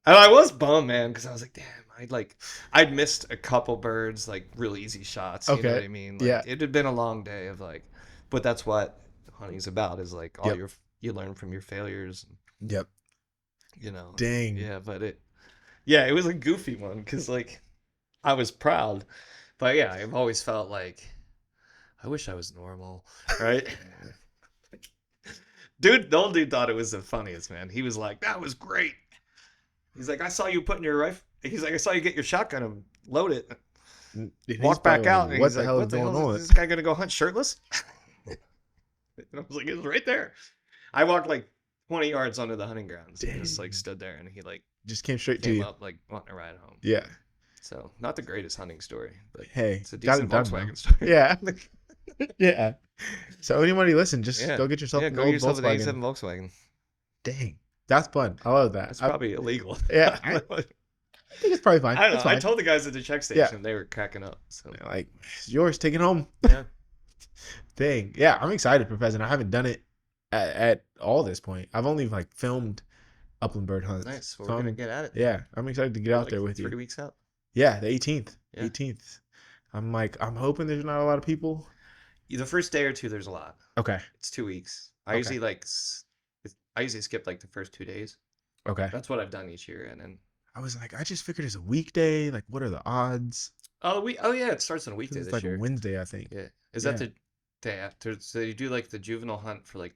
B: I was bummed, man, because I was like, damn, I'd missed a couple birds, like real easy shots. You know what
A: Okay.
B: I mean?
A: Yeah.
B: Like it had been a long day of like, but that's what hunting's about is like all
A: Yep.
B: your you learn from your failures.
A: Yep.
B: You know,
A: Dang.
B: yeah, but it was a goofy one because like I was proud, but yeah, I've always felt like I wish I was normal, right? Dude, the old dude thought it was the funniest, man. He was like, that was great. He's like, I saw you putting your rifle. He's like, I saw you get your shotgun and load it,
A: And he's
B: walk back
A: probably
B: out,
A: like,
B: and
A: what
B: he's
A: the
B: like,
A: hell is
B: what the
A: going
B: hell is
A: on?
B: this guy gonna go hunt shirtless? And I was like, it was right there. I walked like 20 yards onto the hunting grounds and just like
A: Dang.
B: stood there, and he like
A: Just came straight to
B: came
A: you.
B: up like wanting to ride home.
A: Yeah.
B: So not the greatest hunting story, but
A: Hey,
B: it's a
A: got it
B: decent
A: done though.
B: Volkswagen story.
A: Yeah. Yeah. So anybody listen, just
B: Yeah,
A: go get yourself
B: yeah.
A: an
B: Go get
A: old
B: yourself an
A: Volkswagen.
B: '87 Volkswagen.
A: Dang. That's fun. I love that.
B: That's probably illegal.
A: Yeah, I think it's probably fine.
B: I don't
A: It's
B: know. I
A: fine.
B: told the guys at the check
A: Yeah.
B: station, they were cracking up. So
A: Like, it's yours, take it home.
B: yeah,
A: Dang. Yeah, I'm excited for pheasant. I haven't done it at all this point. I've only like filmed upland bird hunts.
B: nice. Well,
A: So
B: we're gonna
A: I'm,
B: get at it.
A: yeah, I'm excited to get
B: We're
A: out
B: like
A: there with
B: 3 weeks out.
A: Yeah, the 18th.
B: Yeah.
A: 18th. I'm hoping there's not a lot of people.
B: The first day or two, there's a lot.
A: Okay.
B: It's 2 weeks. I
A: Okay.
B: usually I usually skip like the first 2 days.
A: Okay.
B: That's what I've done each year, and then
A: I was like, I just figured it's a weekday. Like, what are the odds?
B: oh yeah, it starts on a
A: 'Cause
B: weekday
A: it's
B: this
A: like
B: year.
A: a Wednesday, I think.
B: Yeah, is
A: Yeah.
B: that the day after? So you do like the juvenile hunt for like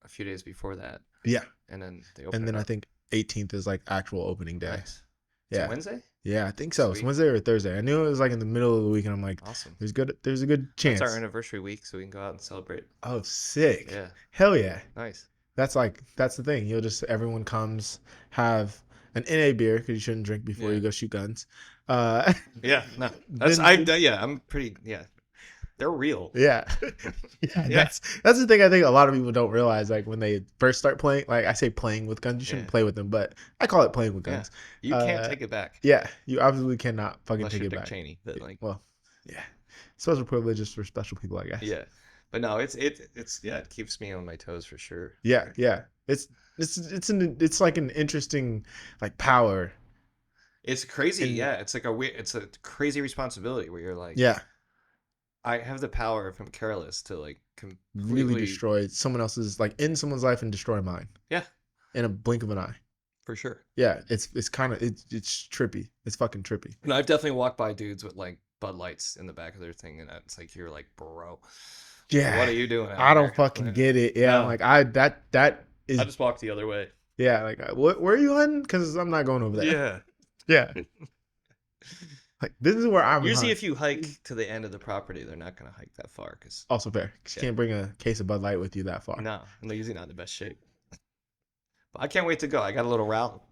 B: a few days before that,
A: Yeah.
B: and then they open
A: And then
B: it
A: I
B: up.
A: think 18th is like actual opening day.
B: Nice. It's a
A: Yeah.
B: Wednesday.
A: Yeah, I think so. It's
B: Sweet.
A: Wednesday or Thursday. I knew it was like in the middle of the week, and I'm like,
B: Awesome.
A: there's a good chance.
B: That's our anniversary week, so we can go out and celebrate.
A: Oh, sick.
B: Yeah,
A: Hell yeah.
B: nice.
A: That's the thing. Everyone comes, have an NA beer because you shouldn't drink before
B: Yeah.
A: you go shoot guns.
B: Yeah, no, I'm pretty. Yeah, they're real.
A: Yeah.
B: Yeah.
A: That's the thing I think a lot of people don't realize. Like when they first start playing, like I say playing with guns, you shouldn't
B: Yeah.
A: play with them, but I call it playing with
B: Yeah.
A: guns.
B: You can't
A: Uh,
B: take it back
A: Yeah, you absolutely cannot fucking
B: unless
A: take
B: you're
A: it
B: Dick
A: back.
B: Cheney. But like,
A: Well, yeah. Special privileges for special people, I guess.
B: yeah, but no, it's yeah, it keeps me on my toes for sure.
A: Yeah, yeah. It's like an interesting like power.
B: It's crazy.
A: And-
B: Yeah, it's like it's a crazy responsibility where you're like,
A: Yeah,
B: I have the power if I'm careless to like
A: really
B: completely
A: destroy someone else's like in someone's life and destroy mine.
B: Yeah.
A: In a blink of an eye.
B: for sure.
A: Yeah, it's kind of it's trippy. It's fucking trippy.
B: And I've definitely walked by dudes with like Bud Lights in the back of their thing, and it's like you're like, bro,
A: Yeah.
B: what are you doing?
A: I
B: out
A: don't
B: here?
A: fucking
B: Like,
A: get it. Yeah,
B: No.
A: I'm like that is
B: I just walked the other way.
A: yeah. Like where are you hunting? Because I'm not going over there.
B: Yeah.
A: Yeah. Like this is where I'm.
B: Usually,
A: hunting.
B: if you hike to the end of the property, they're not gonna hike that far because
A: Also fair. 'Cause you
B: Yeah.
A: can't bring a case of Bud Light with you that far.
B: no, and they're usually not in the best shape. But I can't wait to go. I got a little route.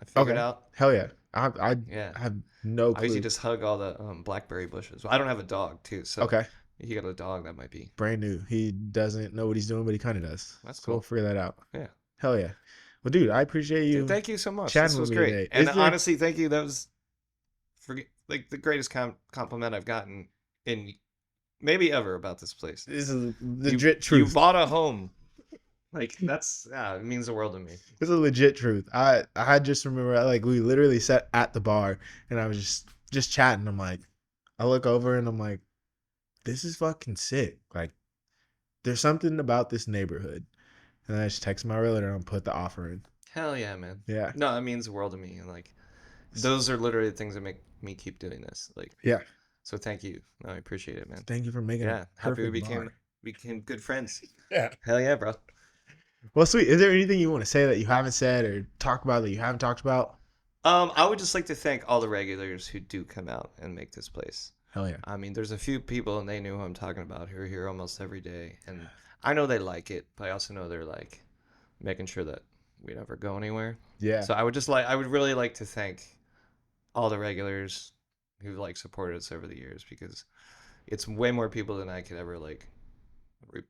B: I figured
A: Okay.
B: out.
A: Hell yeah. I
B: Yeah.
A: have no
B: I
A: clue.
B: usually just hug all the blackberry bushes. Well, I don't have a dog too, so
A: Okay.
B: if you got a dog, that might be.
A: Brand new. He doesn't know what he's doing, but he kind of does.
B: That's
A: So we'll
B: cool.
A: figure that out.
B: Yeah.
A: Hell yeah. Well, dude, I appreciate you.
B: Dude, thank you so much.
A: chatting
B: This
A: with
B: was
A: me
B: great.
A: today.
B: And
A: Is there-
B: honestly, thank you. That was like the greatest compliment I've gotten in maybe ever about this place.
A: This is
B: You-
A: legit
B: You
A: truth.
B: bought a home. Like that's it means the world to me.
A: This is a legit truth. I just remember like we literally sat at the bar and I was just chatting. I'm like, I look over and I'm like, this is fucking sick. Like, there's something about this neighborhood. And I just text my realtor and put the offer in.
B: Hell yeah, man.
A: Yeah.
B: No, it means the world to me. And like those are literally the things that make me keep doing this. Like
A: Yeah.
B: So thank you. No, I appreciate it, man.
A: Thank you for making
B: Yeah,
A: a
B: happy we
A: perfect bar.
B: became good friends.
A: Yeah.
B: Hell yeah, bro.
A: Well, sweet. Is there anything you want to say that you haven't said or talk about that you haven't talked about?
B: I would just like to thank all the regulars who do come out and make this place.
A: Hell yeah.
B: I mean, there's a few people, and they know who I'm talking about, who are here almost every day, and I know they like it, but I also know they're like making sure that we never go anywhere.
A: Yeah.
B: So I would really like to thank all the regulars who like supported us over the years, because it's way more people than I could ever like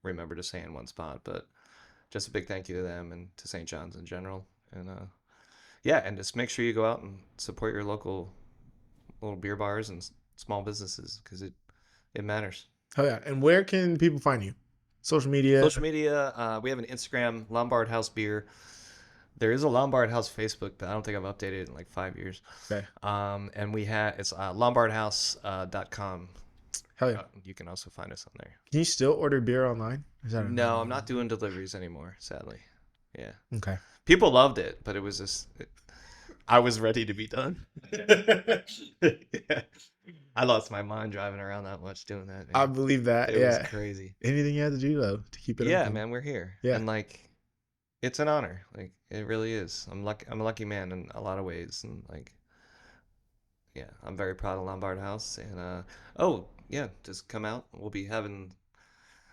B: remember to say in one spot. But just a big thank you to them and to St. John's in general, and yeah, and just make sure you go out and support your local little beer bars and small businesses, because it matters.
A: Hell yeah. And where can people find you? Social media.
B: Social media, we have an Instagram, Lombard House Beer. There is a Lombard House Facebook, but I don't think I've updated it in like 5 years.
A: Okay.
B: And we have it's lombardhouse.com.
A: Hell yeah.
B: You can also find us on there.
A: Can you still order beer online? Is that
B: No, I'm not doing deliveries anymore, sadly. Yeah.
A: Okay.
B: People loved it, but it was just I was ready to be done. Yeah. I lost my mind driving around that much doing that, man.
A: I believe that.
B: It
A: yeah.
B: was crazy.
A: Anything you had to do though to keep it
B: Yeah,
A: open.
B: man, we're here.
A: Yeah.
B: And like it's an honor. Like it really is. I'm a lucky man in a lot of ways, and like yeah, I'm very proud of Lombard House. And oh yeah, just come out. We'll be having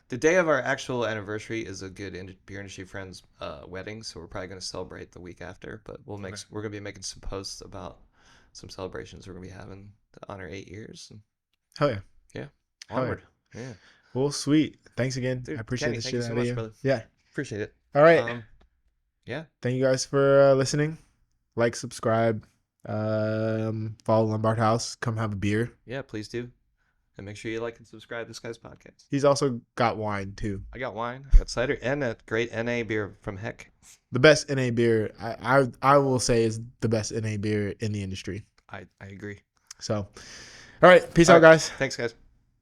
B: the day of our actual anniversary is a good beer industry friend's wedding, so we're probably gonna celebrate the week after. But we're gonna be making some posts about some celebrations we're gonna be having to honor 8 years. And
A: Hell yeah.
B: yeah,
A: Hell yeah.
B: onward. Yeah.
A: Well, sweet. Thanks again.
B: Dude,
A: I appreciate
B: Kenny,
A: the
B: thank
A: shit
B: you so
A: out
B: much,
A: of you.
B: brother.
A: Yeah.
B: Appreciate it.
A: All right.
B: Yeah.
A: Thank you guys for listening. Like, subscribe, follow Lombard House. Come have a beer.
B: Yeah, please do. And make sure you like and subscribe to this guy's podcast.
A: He's also got wine too.
B: I got wine, I got cider, and a great NA beer from Heck.
A: The best NA beer I will say is the best NA beer in the industry.
B: I agree.
A: So, all right. Peace
B: All
A: out,
B: right.
A: guys.
B: Thanks, guys.